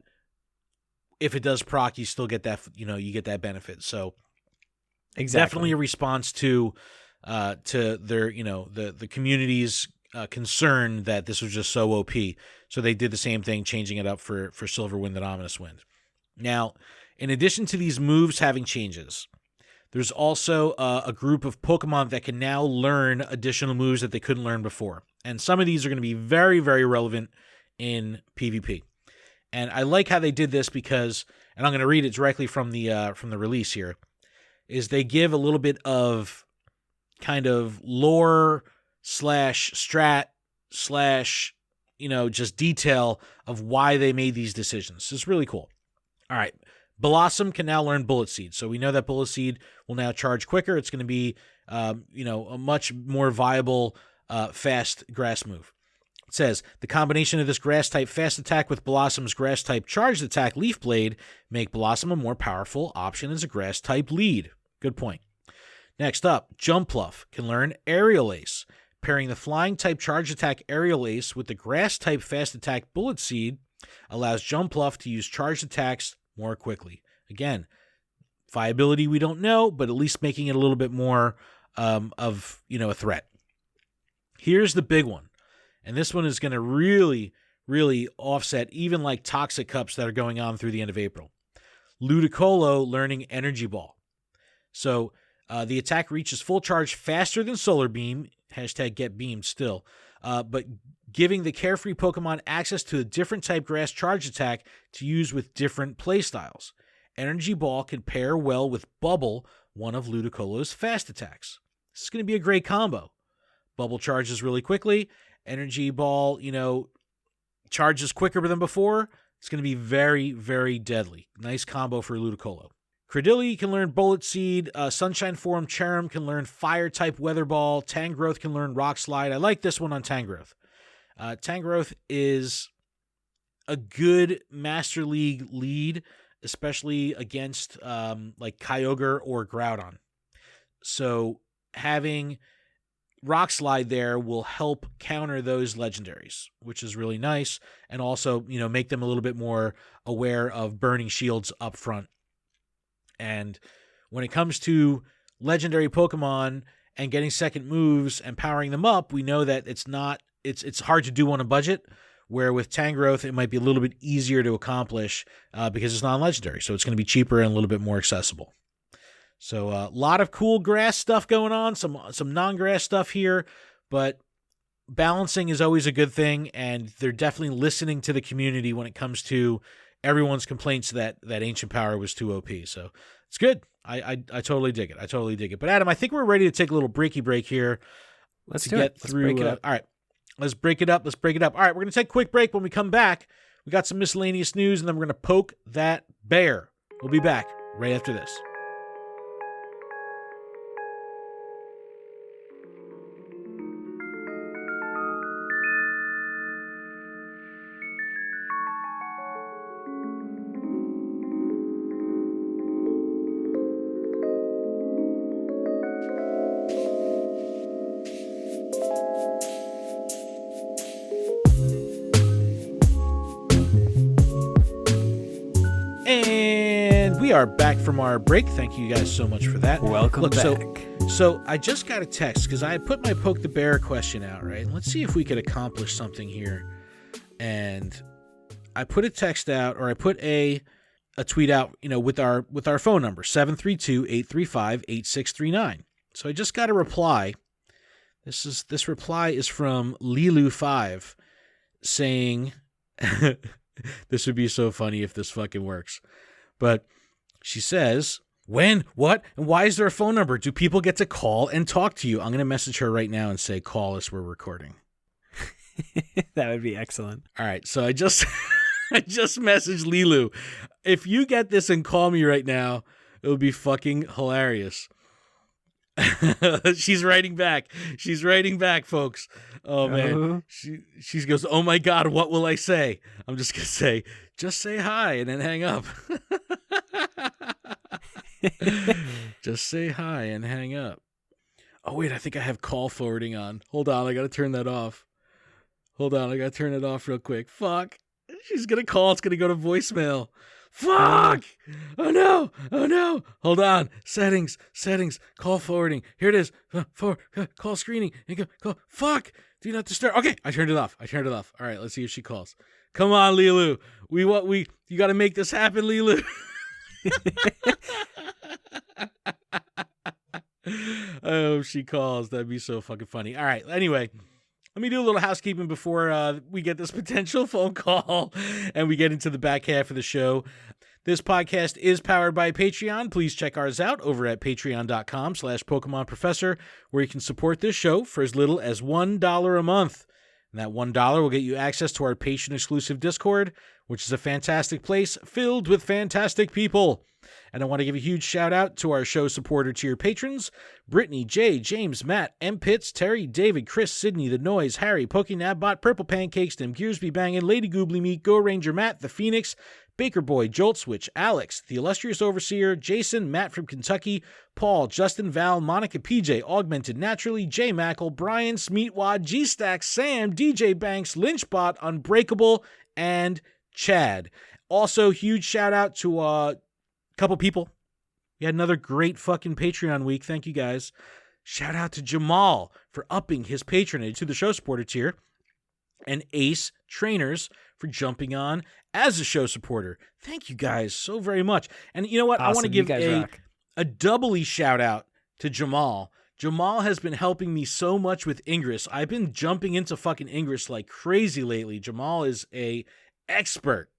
if it does proc, you still get that, you get that benefit. So definitely a response to their, the community's concern that this was just so OP. So they did the same thing, changing it up for Silver Wind and Ominous Wind. Now, in addition to these moves having changes, there's also a group of Pokemon that can now learn additional moves that they couldn't learn before. And some of these are going to be very, very relevant in PvP. And I like how they did this because, and I'm going to read it directly from the release here, is they give a little bit of kind of lore / strat / just detail of why they made these decisions. It's really cool. All right. Blossom can now learn Bullet Seed. So we know that Bullet Seed will now charge quicker. It's going to be, a much more viable, fast grass move. It says, the combination of this grass-type fast attack with Blossom's grass-type charged attack Leaf Blade make Blossom a more powerful option as a grass-type lead. Good point. Next up, Jumpluff can learn Aerial Ace. Pairing the flying-type charge attack Aerial Ace with the grass-type fast attack Bullet Seed allows Jumpluff to use charged attacks more quickly. Again, viability we don't know, but at least making it a little bit more of a threat. Here's the big one. And this one is going to really, really offset even like Toxic Cups that are going on through the end of April. Ludicolo learning Energy Ball. So the attack reaches full charge faster than Solar Beam, #GetBeamed still, but giving the carefree Pokemon access to a different type grass charge attack to use with different playstyles. Energy Ball can pair well with Bubble, one of Ludicolo's fast attacks. This is going to be a great combo. Bubble charges really quickly. Energy Ball, charges quicker than before. It's going to be very, very deadly. Nice combo for Ludicolo. Credilli can learn Bullet Seed. Sunshine Form Cherim can learn Fire-type Weather Ball. Tangrowth can learn Rock Slide. I like this one on Tangrowth. Tangrowth is a good Master League lead, especially against like Kyogre or Groudon. So having Rock Slide there will help counter those legendaries, which is really nice, and also, make them a little bit more aware of burning shields up front. And when it comes to legendary Pokemon and getting second moves and powering them up, we know that it's hard to do on a budget, where with Tangrowth, it might be a little bit easier to accomplish because it's non-legendary. So it's going to be cheaper and a little bit more accessible. So a lot of cool grass stuff going on, some non-grass stuff here, but balancing is always a good thing, and they're definitely listening to the community when it comes to everyone's complaints that Ancient Power was too OP. So it's good. I totally dig it. I totally dig it. But Adam, I think we're ready to take a little breaky break here. Let's to do get it. Let's through. break it up. All right, let's break it up. Let's break it up. All right, we're gonna take a quick break. When we come back, we got some miscellaneous news, and then we're gonna poke that bear. We'll be back right after this. And we are back from our break. Thank you guys so much for that. Welcome back. So I just got a text because I put my Poke the Bear question out, right? And let's see if we could accomplish something here. And I put a text out, or I put a tweet out, with our phone number, 732-835-8639. So I just got a reply. This reply is from Lilu5 saying this would be so funny if this fucking works. But she says, when, what, and why is there a phone number? Do people get to call and talk to you? I'm going to message her right now and say, call us, we're recording. That would be excellent. All right, so I just messaged Lilu. If you get this and call me right now, it would be fucking hilarious. She's writing back. She's writing back, folks. Oh, man. She goes, oh, my God, what will I say? I'm just going to say, just say hi and then hang up. Just say hi and hang up. Oh, wait, I think I have call forwarding on. Hold on, I got to turn that off. Hold on, I got to turn it off real quick. Fuck. She's going to call. It's going to go to voicemail. Fuck! Oh no! Oh no! Hold on. Settings. Call forwarding. Here it is. Call screening. Call. Fuck! Do not disturb. Okay, I turned it off. All right, let's see if she calls. Come on, Lilu. You got to make this happen, Lilu. Oh, she calls. That'd be so fucking funny. All right. Anyway. Let me do a little housekeeping before we get this potential phone call and we get into the back half of the show. This podcast is powered by Patreon. Please check ours out over at patreon.com/Pokemon Professor, where you can support this show for as little as $1 a month. And that $1 will get you access to our patron-exclusive Discord, which is a fantastic place filled with fantastic people. And I want to give a huge shout out to our show supporter tier patrons: Brittany, Jay, James, Matt, M. Pitts, Terry, David, Chris, Sydney, The Noise, Harry, PokeNabBot, Purple Pancakes, Dim Gears Be Bangin', Lady Goobly Meat, Go Ranger Matt, The Phoenix, Baker Boy, Jolt Switch, Alex, The Illustrious Overseer, Jason, Matt from Kentucky, Paul, Justin, Val, Monica PJ, Augmented Naturally, Jay Mackle, Brian, Smeatwad, G-Stack, Sam, DJ Banks, Lynchbot, Unbreakable, and Chad. Also, huge shout out to couple people. We had another great fucking Patreon week. Thank you guys. Shout out to Jamal for upping his patronage to the show supporter tier, and Ace Trainers for jumping on as a show supporter. Thank you guys so very much. And you know what? Awesome. I want to give rock. a doubly shout out to Jamal. Jamal has been helping me so much with Ingress. I've been jumping into fucking Ingress like crazy lately. Jamal is a expert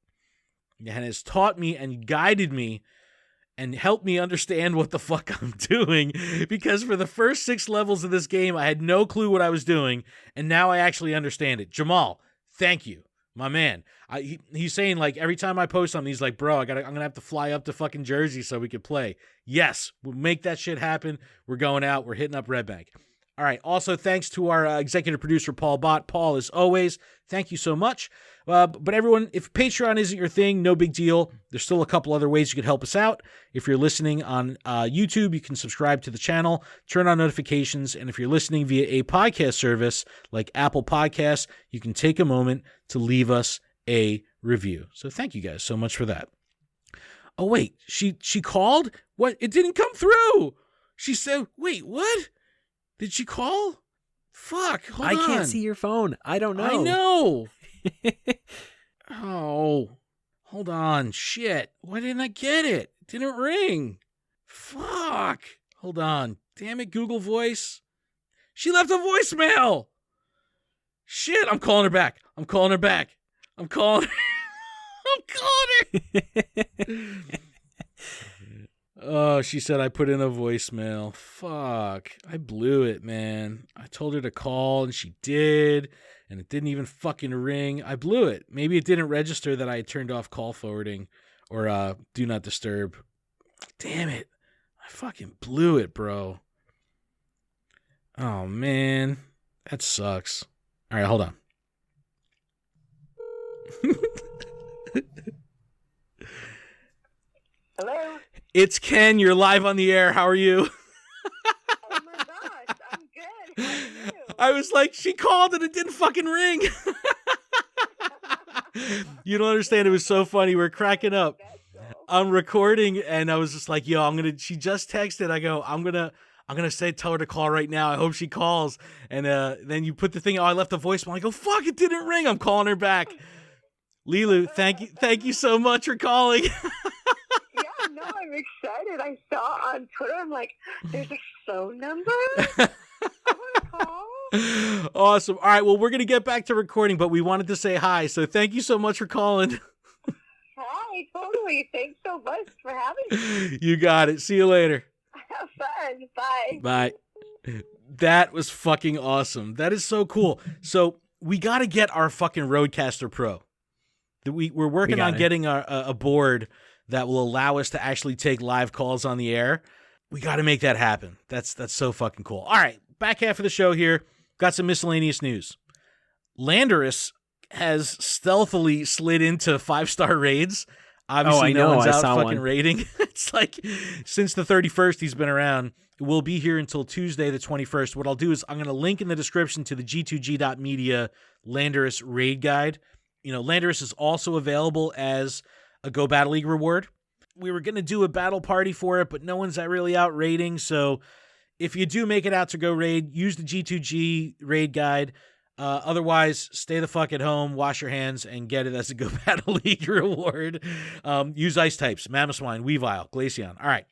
and has taught me and guided me and help me understand what the fuck I'm doing, because for the first 6 levels of this game, I had no clue what I was doing, and now I actually understand it. Jamal, thank you, my man. He's saying, like, every time I post something, he's like, bro, I'm gonna have to fly up to fucking Jersey so we could play. Yes, we'll make that shit happen. We're going out. We're hitting up Red Bank. All right. Also, thanks to our executive producer, Paul Bott. Paul, as always, thank you so much. But everyone, if Patreon isn't your thing, no big deal. There's still a couple other ways you could help us out. If you're listening on YouTube, you can subscribe to the channel, turn on notifications, and if you're listening via a podcast service like Apple Podcasts, you can take a moment to leave us a review. So thank you guys so much for that. Oh, wait, she called? What? It didn't come through. She said, wait, what? Did she call? Fuck, hold on. I can't see your phone. I don't know. I know. Oh, hold on. Shit. Why didn't I get it? It didn't ring. Fuck. Hold on. Damn it, Google Voice. She left a voicemail. Shit, I'm calling her back. I'm calling her back. I'm calling her. I'm calling her. Oh, she said I put in a voicemail. Fuck. I blew it, man. I told her to call and she did, and it didn't even fucking ring. I blew it. Maybe it didn't register that I had turned off call forwarding or do not disturb. Damn it. I fucking blew it, bro. Oh, man. That sucks. All right, hold on. Hello? It's Ken. You're live on the air. How are you? Oh my gosh, I'm good. How are you? I was like, she called and it didn't fucking ring. You don't understand. It was so funny. We're cracking up. I'm recording and I was just like, yo, she just texted. I go, I'm going to tell her to call right now. I hope she calls. And then you put the thing, I left a voicemail. I go, fuck, it didn't ring. I'm calling her back. Lilu, thank you so much for calling. Yeah, no, I'm excited. I saw on Twitter, I'm like, there's a phone number? I want to call. Awesome. All right, well, we're going to get back to recording, but we wanted to say hi. So thank you so much for calling. Hi, totally. Thanks so much for having me. You got it. See you later. Have fun. Bye. Bye. That was fucking awesome. That is so cool. So we got to get our fucking Rodecaster Pro. We're working on getting a board that will allow us to actually take live calls on the air. We got to make that happen. That's so fucking cool. All right, back half of the show here. Got some miscellaneous news. Landorus has stealthily slid into 5-star raids. Obviously, no one's out fucking raiding. It's like since the 31st he's been around. We'll be here until Tuesday the 21st. What I'll do is I'm going to link in the description to the g2g.media Landorus raid guide. You know, Landorus is also available as a Go Battle League reward. We were going to do a battle party for it, but no one's really out raiding. So if you do make it out to go raid, use the G2G raid guide. Otherwise, stay the fuck at home, wash your hands, and get it as a Go Battle League reward. Use ice types, Mamoswine, Weavile, Glaceon. All right.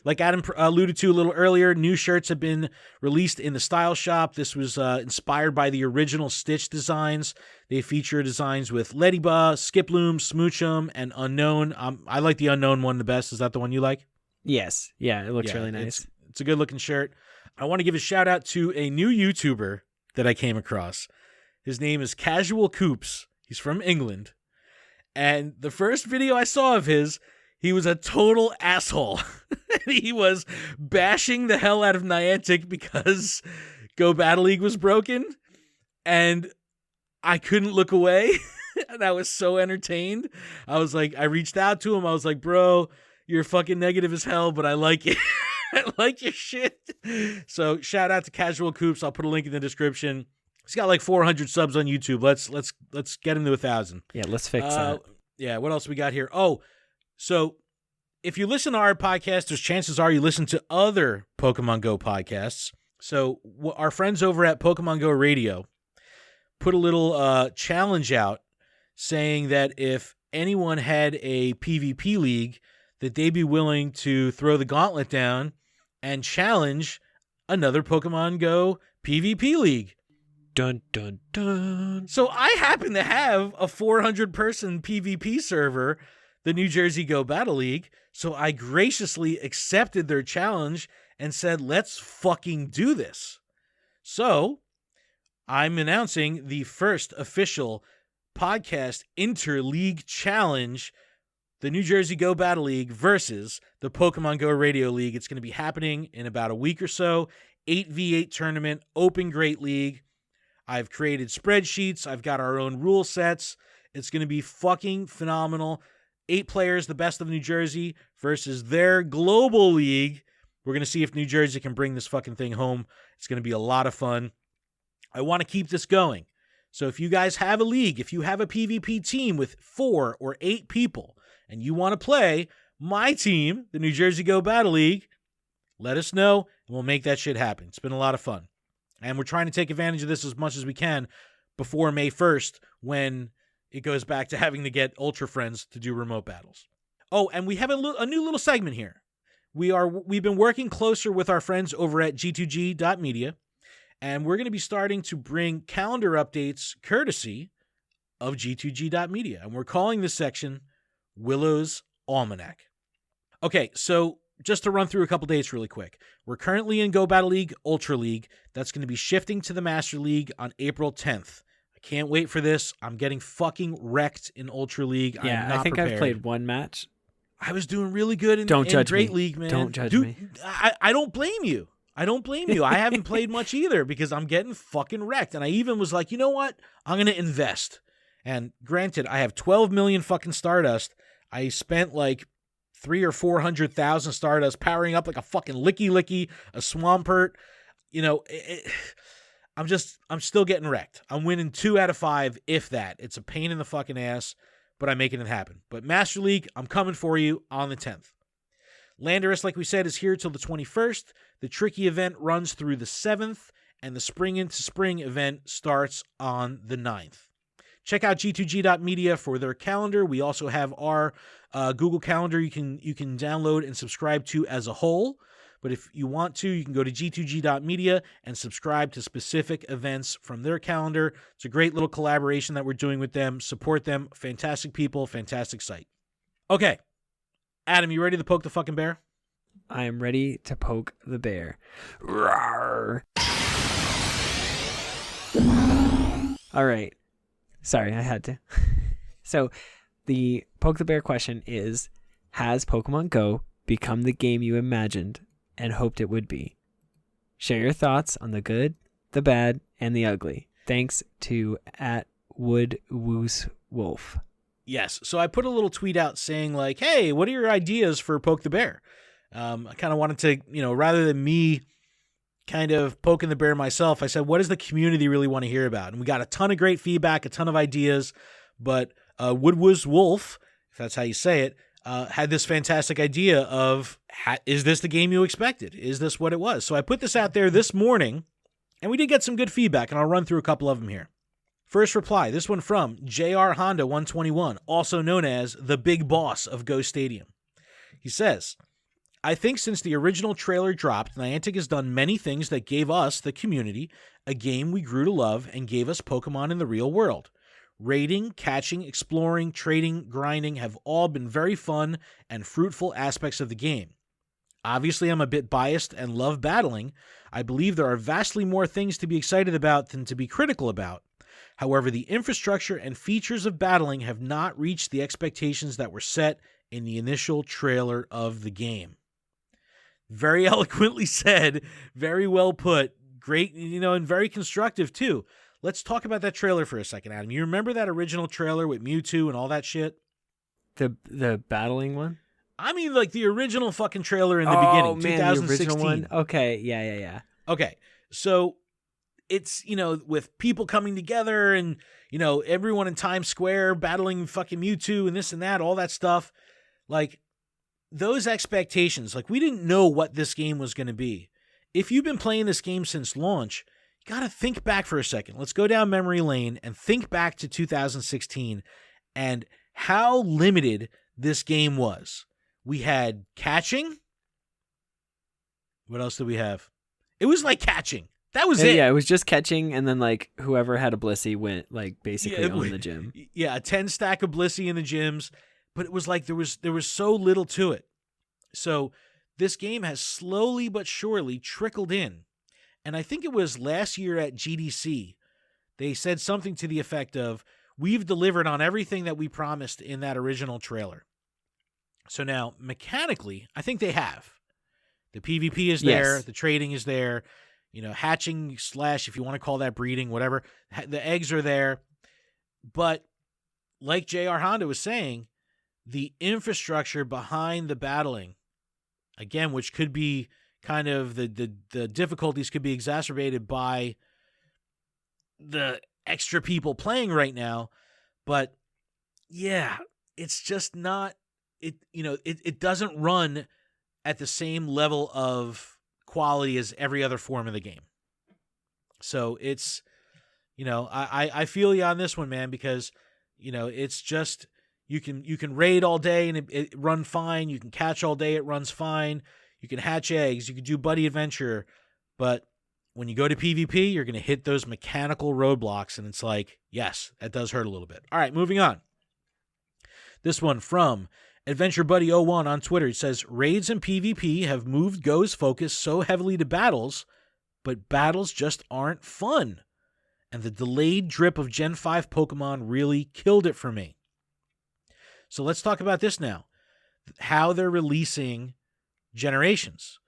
Like Adam alluded to a little earlier, new shirts have been released in the Style Shop. This was inspired by the original Stitch designs. They feature designs with Ladybug, Skiploom, Smoochum, and Unknown. I like the Unknown one the best. Is that the one you like? Yes. Yeah, it looks really nice. It's a good-looking shirt. I want to give a shout-out to a new YouTuber that I came across. His name is Casual Coops. He's from England. And the first video I saw of his, he was a total asshole. He was bashing the hell out of Niantic because Go Battle League was broken. And I couldn't look away. And I was so entertained. I was like, I reached out to him. I was like, bro, you're fucking negative as hell, but I like it. I like your shit. So shout out to Casual Coops. I'll put a link in the description. He's got like 400 subs on YouTube. Let's get him to 1,000. Yeah, let's fix that. Yeah, what else we got here? Oh, so if you listen to our podcast, there's chances are you listen to other Pokemon Go podcasts. So our friends over at Pokemon Go Radio put a little challenge out saying that if anyone had a PvP league, that they'd be willing to throw the gauntlet down and challenge another Pokemon Go PvP league. Dun, dun, dun. So I happen to have a 400-person PvP server, the New Jersey Go Battle League, so I graciously accepted their challenge and said, let's fucking do this. So I'm announcing the first official podcast interleague challenge, the New Jersey Go Battle League versus the Pokemon Go Radio League. It's going to be happening in about a week or so. 8v8 tournament, open great league. I've created spreadsheets. I've got our own rule sets. It's going to be fucking phenomenal. 8 players, the best of New Jersey versus their global league. We're going to see if New Jersey can bring this fucking thing home. It's going to be a lot of fun. I want to keep this going. So if you guys have a league, if you have a PvP team with 4 or 8 people, and you want to play my team, the New Jersey Go Battle League, let us know, and we'll make that shit happen. It's been a lot of fun. And we're trying to take advantage of this as much as we can before May 1st, when it goes back to having to get Ultra Friends to do remote battles. Oh, and we have a new little segment here. We've been working closer with our friends over at g2g.media, And we're going to be starting to bring calendar updates courtesy of G2G.media. And we're calling this section Willow's Almanac. Okay, so just to run through a couple dates really quick. We're currently in Go Battle League Ultra League. That's going to be shifting to the Master League on April 10th. I can't wait for this. I'm getting fucking wrecked in Ultra League. Yeah, I'm not I think prepared. I've played one match. I was doing really good in Great League, man. Don't judge Dude, me. I don't blame you. I don't blame you. I haven't played much either because I'm getting fucking wrecked. And I even was like, you know what? I'm going to invest. And granted, I have 12 million fucking Stardust. I spent like 300,000 or 400,000 Stardust powering up like a fucking Licky, a Swampert. You know, I'm still getting wrecked. I'm winning 2 out of 5, if that. It's a pain in the fucking ass, but I'm making it happen. But Master League, I'm coming for you on the 10th. Landorus, like we said, is here till the 21st. The Tricky event runs through the 7th, and the Spring into Spring event starts on the 9th. Check out G2G.media for their calendar. We also have our Google Calendar you can download and subscribe to as a whole. But if you want to, you can go to G2G.media and subscribe to specific events from their calendar. It's a great little collaboration that we're doing with them. Support them. Fantastic people. Fantastic site. Okay. Adam, you ready to poke the fucking bear? I am ready to poke the bear. Roar. All right. Sorry, I had to. So, the poke the bear question is, has Pokemon Go become the game you imagined and hoped it would be? Share your thoughts on the good, the bad, and the ugly. Thanks to @WoodWoosWolf. Yes. So I put a little tweet out saying like, hey, what are your ideas for Poke the Bear? I kind of wanted to, rather than me kind of poking the bear myself, I said, what does the community really want to hear about? And we got a ton of great feedback, a ton of ideas, but Woodwoods Wolf, if that's how you say it, had this fantastic idea of, is this the game you expected? Is this what it was? So I put this out there this morning, and we did get some good feedback, and I'll run through a couple of them here. First reply, this one from JR Honda 121, also known as the big boss of Go Stadium. He says, I think since the original trailer dropped, Niantic has done many things that gave us, the community, a game we grew to love and gave us Pokemon in the real world. Raiding, catching, exploring, trading, grinding have all been very fun and fruitful aspects of the game. Obviously, I'm a bit biased and love battling. I believe there are vastly more things to be excited about than to be critical about. However, the infrastructure and features of battling have not reached the expectations that were set in the initial trailer of the game. Very eloquently said, very well put, great, and very constructive too. Let's talk about that trailer for a second, Adam. You remember that original trailer with Mewtwo and all that shit? The battling one? I mean, like the original fucking trailer in the beginning, 2016. The original one? Okay, yeah. Okay, so it's, with people coming together and, everyone in Times Square battling fucking Mewtwo and this and that, all that stuff. Like, those expectations, like, we didn't know what this game was going to be. If you've been playing this game since launch, you got to think back for a second. Let's go down memory lane and think back to 2016 and how limited this game was. We had catching. What else did we have? It was like catching. That was it. Yeah, it was just catching, and then like whoever had a Blissey went like basically on the gym. Yeah, a 10 stack of Blissey in the gyms, but it was like there was so little to it. So this game has slowly but surely trickled in. And I think it was last year at GDC, they said something to the effect of, we've delivered on everything that we promised in that original trailer. So now, mechanically, I think they have. The PvP is there, Yes. the trading is there, hatching / if you want to call that breeding, whatever. The eggs are there. But like JR Honda was saying, the infrastructure behind the battling, again, which could be kind of the difficulties could be exacerbated by the extra people playing right now. But yeah, it's just not, it doesn't run at the same level of quality as every other form of the game. So it's, I feel you on this one, man, because, it's just, you can raid all day and it run fine. You can catch all day. It runs fine. You can hatch eggs. You can do buddy adventure, but when you go to PvP, you're going to hit those mechanical roadblocks, and it's like, yes, that does hurt a little bit. All right, moving on. This one from Adventure Buddy 01 on Twitter. It says, raids and PvP have moved GO's focus so heavily to battles, but battles just aren't fun. And the delayed drip of Gen 5 Pokemon really killed it for me. So let's talk about this now. How they're releasing generations.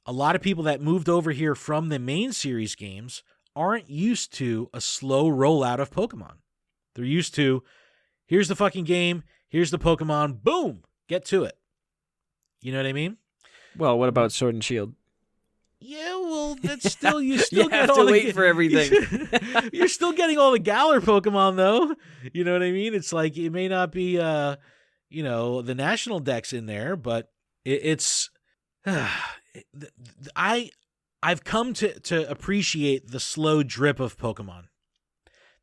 A lot of people that moved over here from the main series games aren't used to a slow rollout of Pokemon. They're used to, here's the fucking game, here's the Pokemon, boom, get to it. You know what I mean? Well, what about Sword and Shield? Yeah, well, that's still, you still you get have all to wait for everything. You're still getting all the Galar Pokemon, though. You know what I mean? It's like, it may not be, the national decks in there, but it's... I've come to appreciate the slow drip of Pokemon.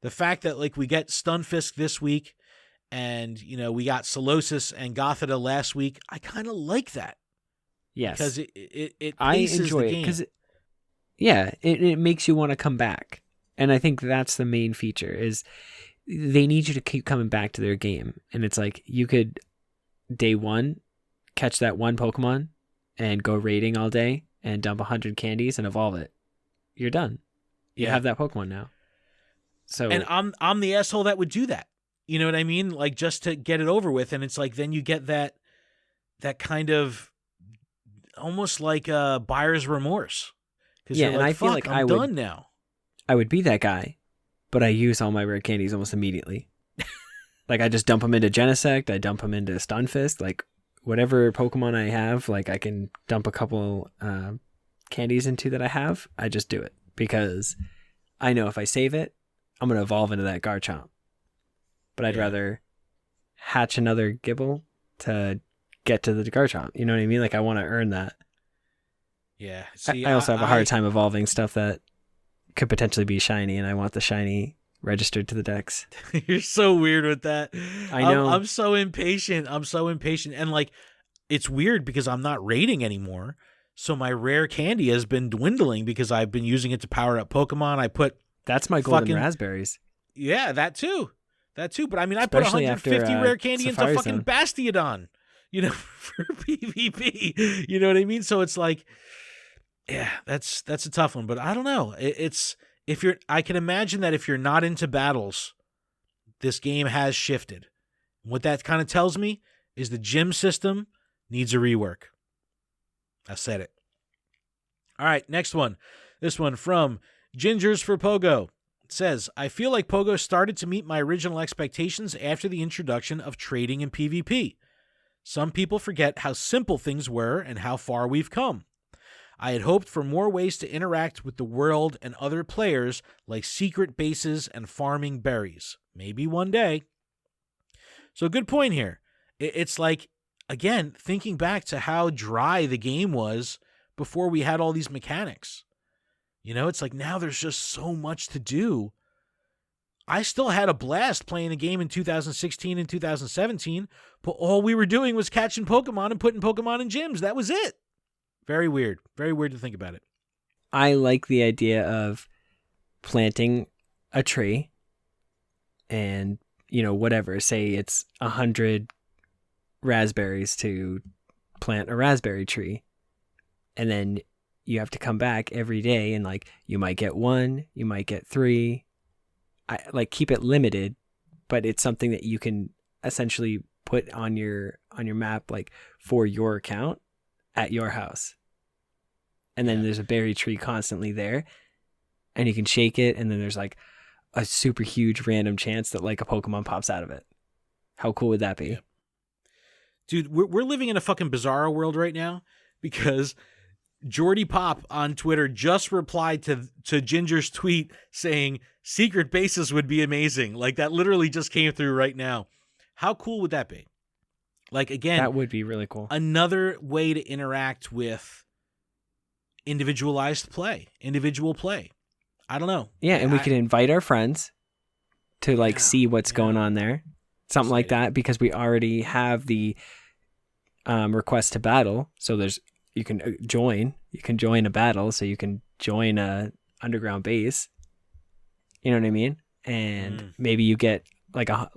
The fact that like we get Stunfisk this week, and we got Solosis and Gothita last week. I kind of like that. Yes, because it I paces enjoy the it game. because it makes you want to come back, and I think that's the main feature is they need you to keep coming back to their game, and it's like you could day one catch that one Pokemon and go raiding all day and dump 100 candies and evolve it. You're done. You have that Pokemon now. So, and I'm the asshole that would do that. You know what I mean? Like just to get it over with. And it's like, then you get that kind of almost like buyer's remorse. Yeah, you're and I feel fuck, like I'm done now. I would be that guy, but I use all my rare candies almost immediately. Like I just dump them into Genesect. I dump them into Stunfisk. Like whatever Pokemon I have, like I can dump a couple candies into that I have. I just do it because I know if I save it, I'm going to evolve into that Garchomp. But I'd rather hatch another Gibble to get to the Garchomp. You know what I mean? Like I want to earn that. Yeah. See, I also have a hard time evolving stuff that could potentially be shiny, and I want the shiny registered to the decks. You're so weird with that. I know. I'm so impatient. And like, it's weird because I'm not raiding anymore. So my rare candy has been dwindling because I've been using it to power up Pokemon. That's my golden raspberries. Yeah, that too. But I mean, Especially I put 150 after, rare candy into Safari fucking Zone. Bastiodon, for PvP. You know what I mean? So it's like, yeah, that's a tough one. But I don't know. I can imagine that if you're not into battles, this game has shifted. What that kind of tells me is the gym system needs a rework. I said it. All right, next one. This one from Gingers for Pogo. It says, I feel like Pogo started to meet my original expectations after the introduction of trading in PvP. Some people forget how simple things were and how far we've come. I had hoped for more ways to interact with the world and other players, like secret bases and farming berries. Maybe one day. So good point here. It's like, again, thinking back to how dry the game was before we had all these mechanics. It's like now there's just so much to do. I still had a blast playing the game in 2016 and 2017, but all we were doing was catching Pokemon and putting Pokemon in gyms. That was it. Very weird. Very weird to think about it. I like the idea of planting a tree and, whatever, say it's 100 raspberries to plant a raspberry tree. And then you have to come back every day and like you might get 1, you might get 3. I like keep it limited, but it's something that you can essentially put on your map like for your account at your house. And then there's a berry tree constantly there and you can shake it and then there's like a super huge random chance that like a Pokemon pops out of it. How cool would that be? Yeah. Dude, we're living in a fucking bizarro world right now because Jordy Pop on Twitter just replied to Ginger's tweet saying secret bases would be amazing. Like that literally just came through right now. How cool would that be? Like again, that would be really cool. Another way to interact with individual play. I don't know. Yeah, and we could invite our friends to like see what's going on there. Something like that because we already have the request to battle. So you can join a battle, so you can join a underground base. You know what I mean? And maybe you get like a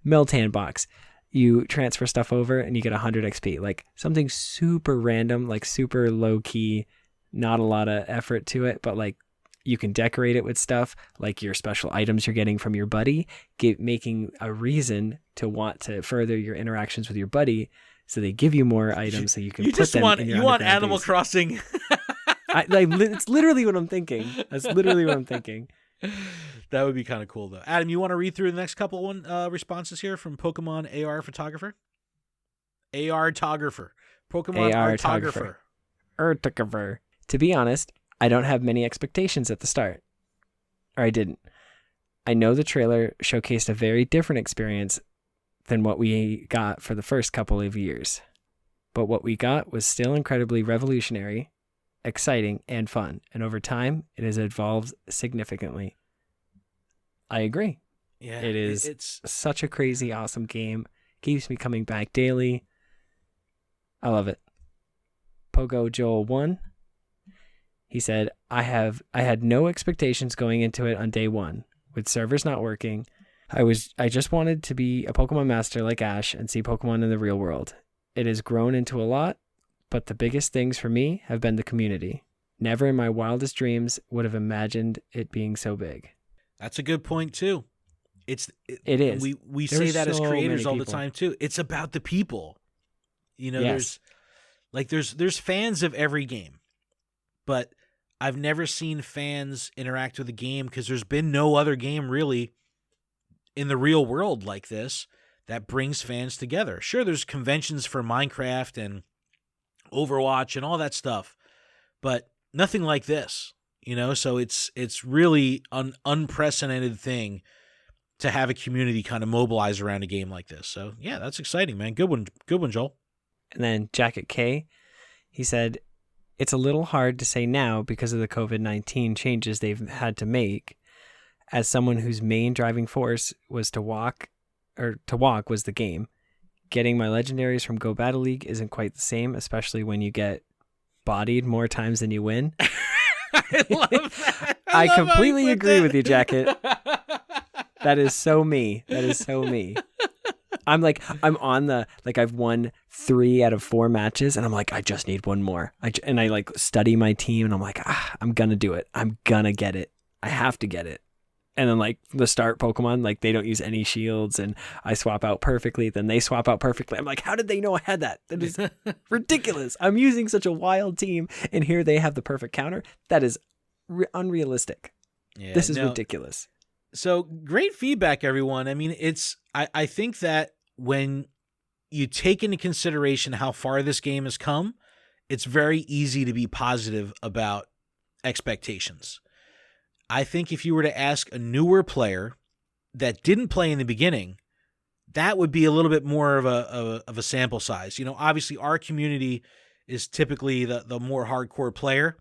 Miltan box. You transfer stuff over and you get 100 XP. Like something super random, like super low key, not a lot of effort to it, but like you can decorate it with stuff like your special items you're getting from your buddy, making a reason to want to further your interactions with your buddy. So they give you more items so you can put them in your want Animal base. Crossing. It's literally what I'm thinking. That's literally what I'm thinking. That would be kind of cool, though. Adam, you want to read through the next couple responses here from Pokemon AR Photographer? AR-tographer. Pokemon Artographer. Artographer. To be honest, I don't have many expectations at the start. Or I didn't. I know the trailer showcased a very different experience than what we got for the first couple of years. But what we got was still incredibly revolutionary, exciting, and fun. And over time, it has evolved significantly. I agree. Yeah, it is. It's such a crazy, awesome game. Keeps me coming back daily. I love it. Pogo Joel 1. He said, I had no expectations going into it on day one. With servers not working, I just wanted to be a Pokemon master like Ash and see Pokemon in the real world. It has grown into a lot, but the biggest things for me have been the community. Never in my wildest dreams would have imagined it being so big. That's a good point too. It is. We say that as creators all the time too. It's about the people. You know, yes. there's fans of every game, but I've never seen fans interact with a game because there's been no other game really in the real world like this that brings fans together. Sure, there's conventions for Minecraft and Overwatch and all that stuff, but nothing like this, you know? So it's really an unprecedented thing to have a community kind of mobilize around a game like this. So yeah, that's exciting, man. Good one, Joel. And then Jacket K, he said, it's a little hard to say now because of the COVID-19 changes they've had to make. As someone whose main driving force was to walk was the game. Getting my legendaries from Go Battle League isn't quite the same, especially when you get bodied more times than you win. I love that. I completely agree with you, Jacket. That is so me. I'm on I've won 3 out of 4 matches and I'm like, I just need one more. I study my team and I'm like, I'm going to do it. I'm going to get it. I have to get it. And then the start Pokemon, they don't use any shields and I swap out perfectly. Then they swap out perfectly. I'm like, how did they know I had that? That is ridiculous. I'm using such a wild team and here they have the perfect counter. That is unrealistic. Yeah, this is ridiculous. So great feedback, everyone. I mean, I think that when you take into consideration how far this game has come, it's very easy to be positive about expectations. I think if you were to ask a newer player that didn't play in the beginning, that would be a little bit more of a sample size. You know, obviously our community is typically the more hardcore player.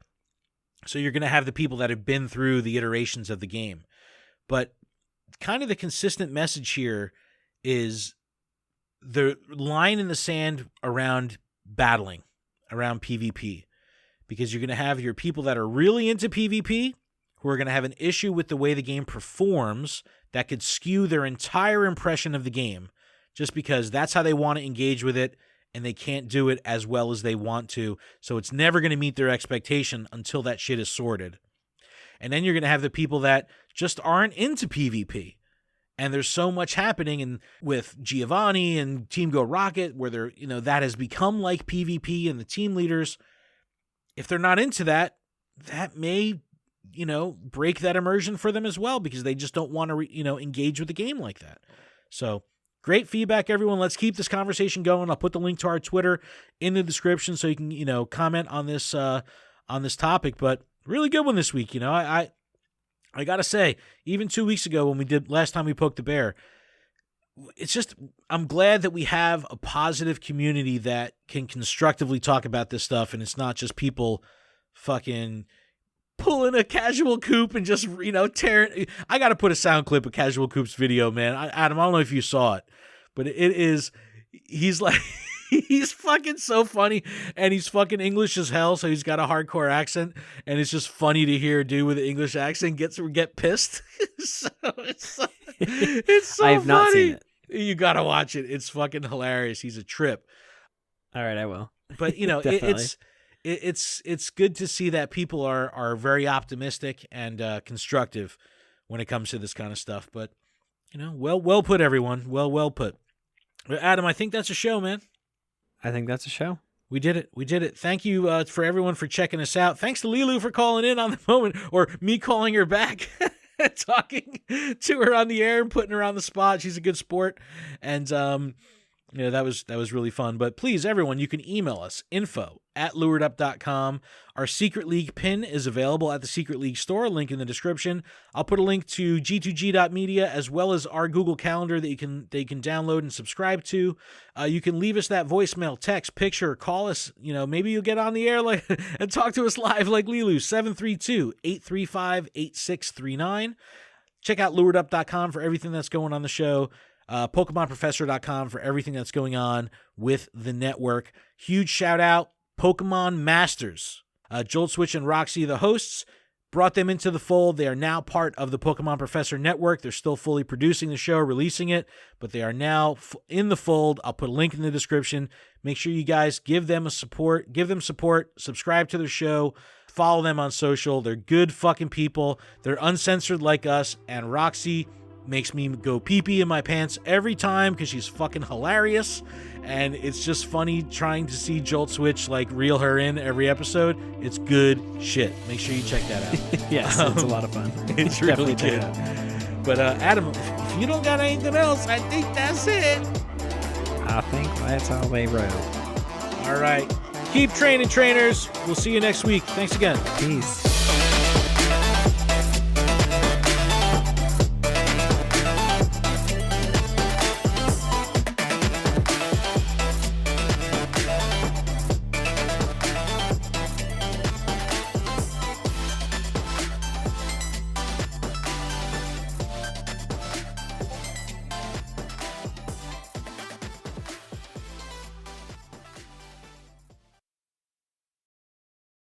So you're going to have the people that have been through the iterations of the game. But kind of the consistent message here is the line in the sand around battling, around PvP. Because you're going to have your people that are really into PvP who are going to have an issue with the way the game performs that could skew their entire impression of the game just because that's how they want to engage with it and they can't do it as well as they want to. So it's never going to meet their expectation until that shit is sorted. And then you're going to have the people that just aren't into PvP. And there's so much happening with Giovanni and Team Go Rocket where they're, that has become like PvP and the team leaders. If they're not into that, that may, break that immersion for them as well because they just don't want to, engage with the game like that. So great feedback, everyone. Let's keep this conversation going. I'll put the link to our Twitter in the description so you can, comment on this topic. But really good one this week. I got to say, even 2 weeks ago when last time we poked the bear, it's just, I'm glad that we have a positive community that can constructively talk about this stuff. And it's not just people fucking pulling a Casual Coop and just, tearing. I got to put a sound clip of Casual Coop's video, man. Adam, I don't know if you saw it, but it is, he's He's fucking so funny, and he's fucking English as hell, so he's got a hardcore accent, and it's just funny to hear a dude with an English accent get pissed. So it's so I have funny. not seen it. You gotta watch it. It's fucking hilarious. He's a trip. All right, I will. But Definitely. it's good to see that people are very optimistic and constructive when it comes to this kind of stuff. But well put, everyone. Well put. Adam, I think that's a show, man. I think that's a show. We did it. Thank you for everyone for checking us out. Thanks to Lilu for calling in on the moment, or me calling her back, talking to her on the air and putting her on the spot. She's a good sport, and that was really fun. But please, everyone, you can email us, info@luredup.com. Our Secret League pin is available at the Secret League store, link in the description. I'll put a link to g2g.media as well as our Google Calendar that they can download and subscribe to. You can leave us that voicemail, text, picture, call us. Maybe you'll get on the air and talk to us live like Lilu, 732-835-8639. Check out luredup.com for everything that's going on the show. PokemonProfessor.com for everything that's going on with the network. Huge shout out, Pokemon Masters. Jolt Switch and Roxy, the hosts, brought them into the fold. They are now part of the Pokemon Professor Network. They're still fully producing the show, releasing it, but they are now in the fold. I'll put a link in the description. Make sure you guys give them support, subscribe to their show, follow them on social. They're good fucking people. They're uncensored like us, and Roxy makes me go pee-pee in my pants every time because she's fucking hilarious, and it's just funny trying to see Jolt Switch reel her in every episode. It's good shit. Make sure you check that out. Yes, it's a lot of fun. It's really good. But Adam, if you don't got anything else, I think that's it. I think that's all they wrote. All right. Keep training, trainers. We'll see you next week. Thanks again. Peace.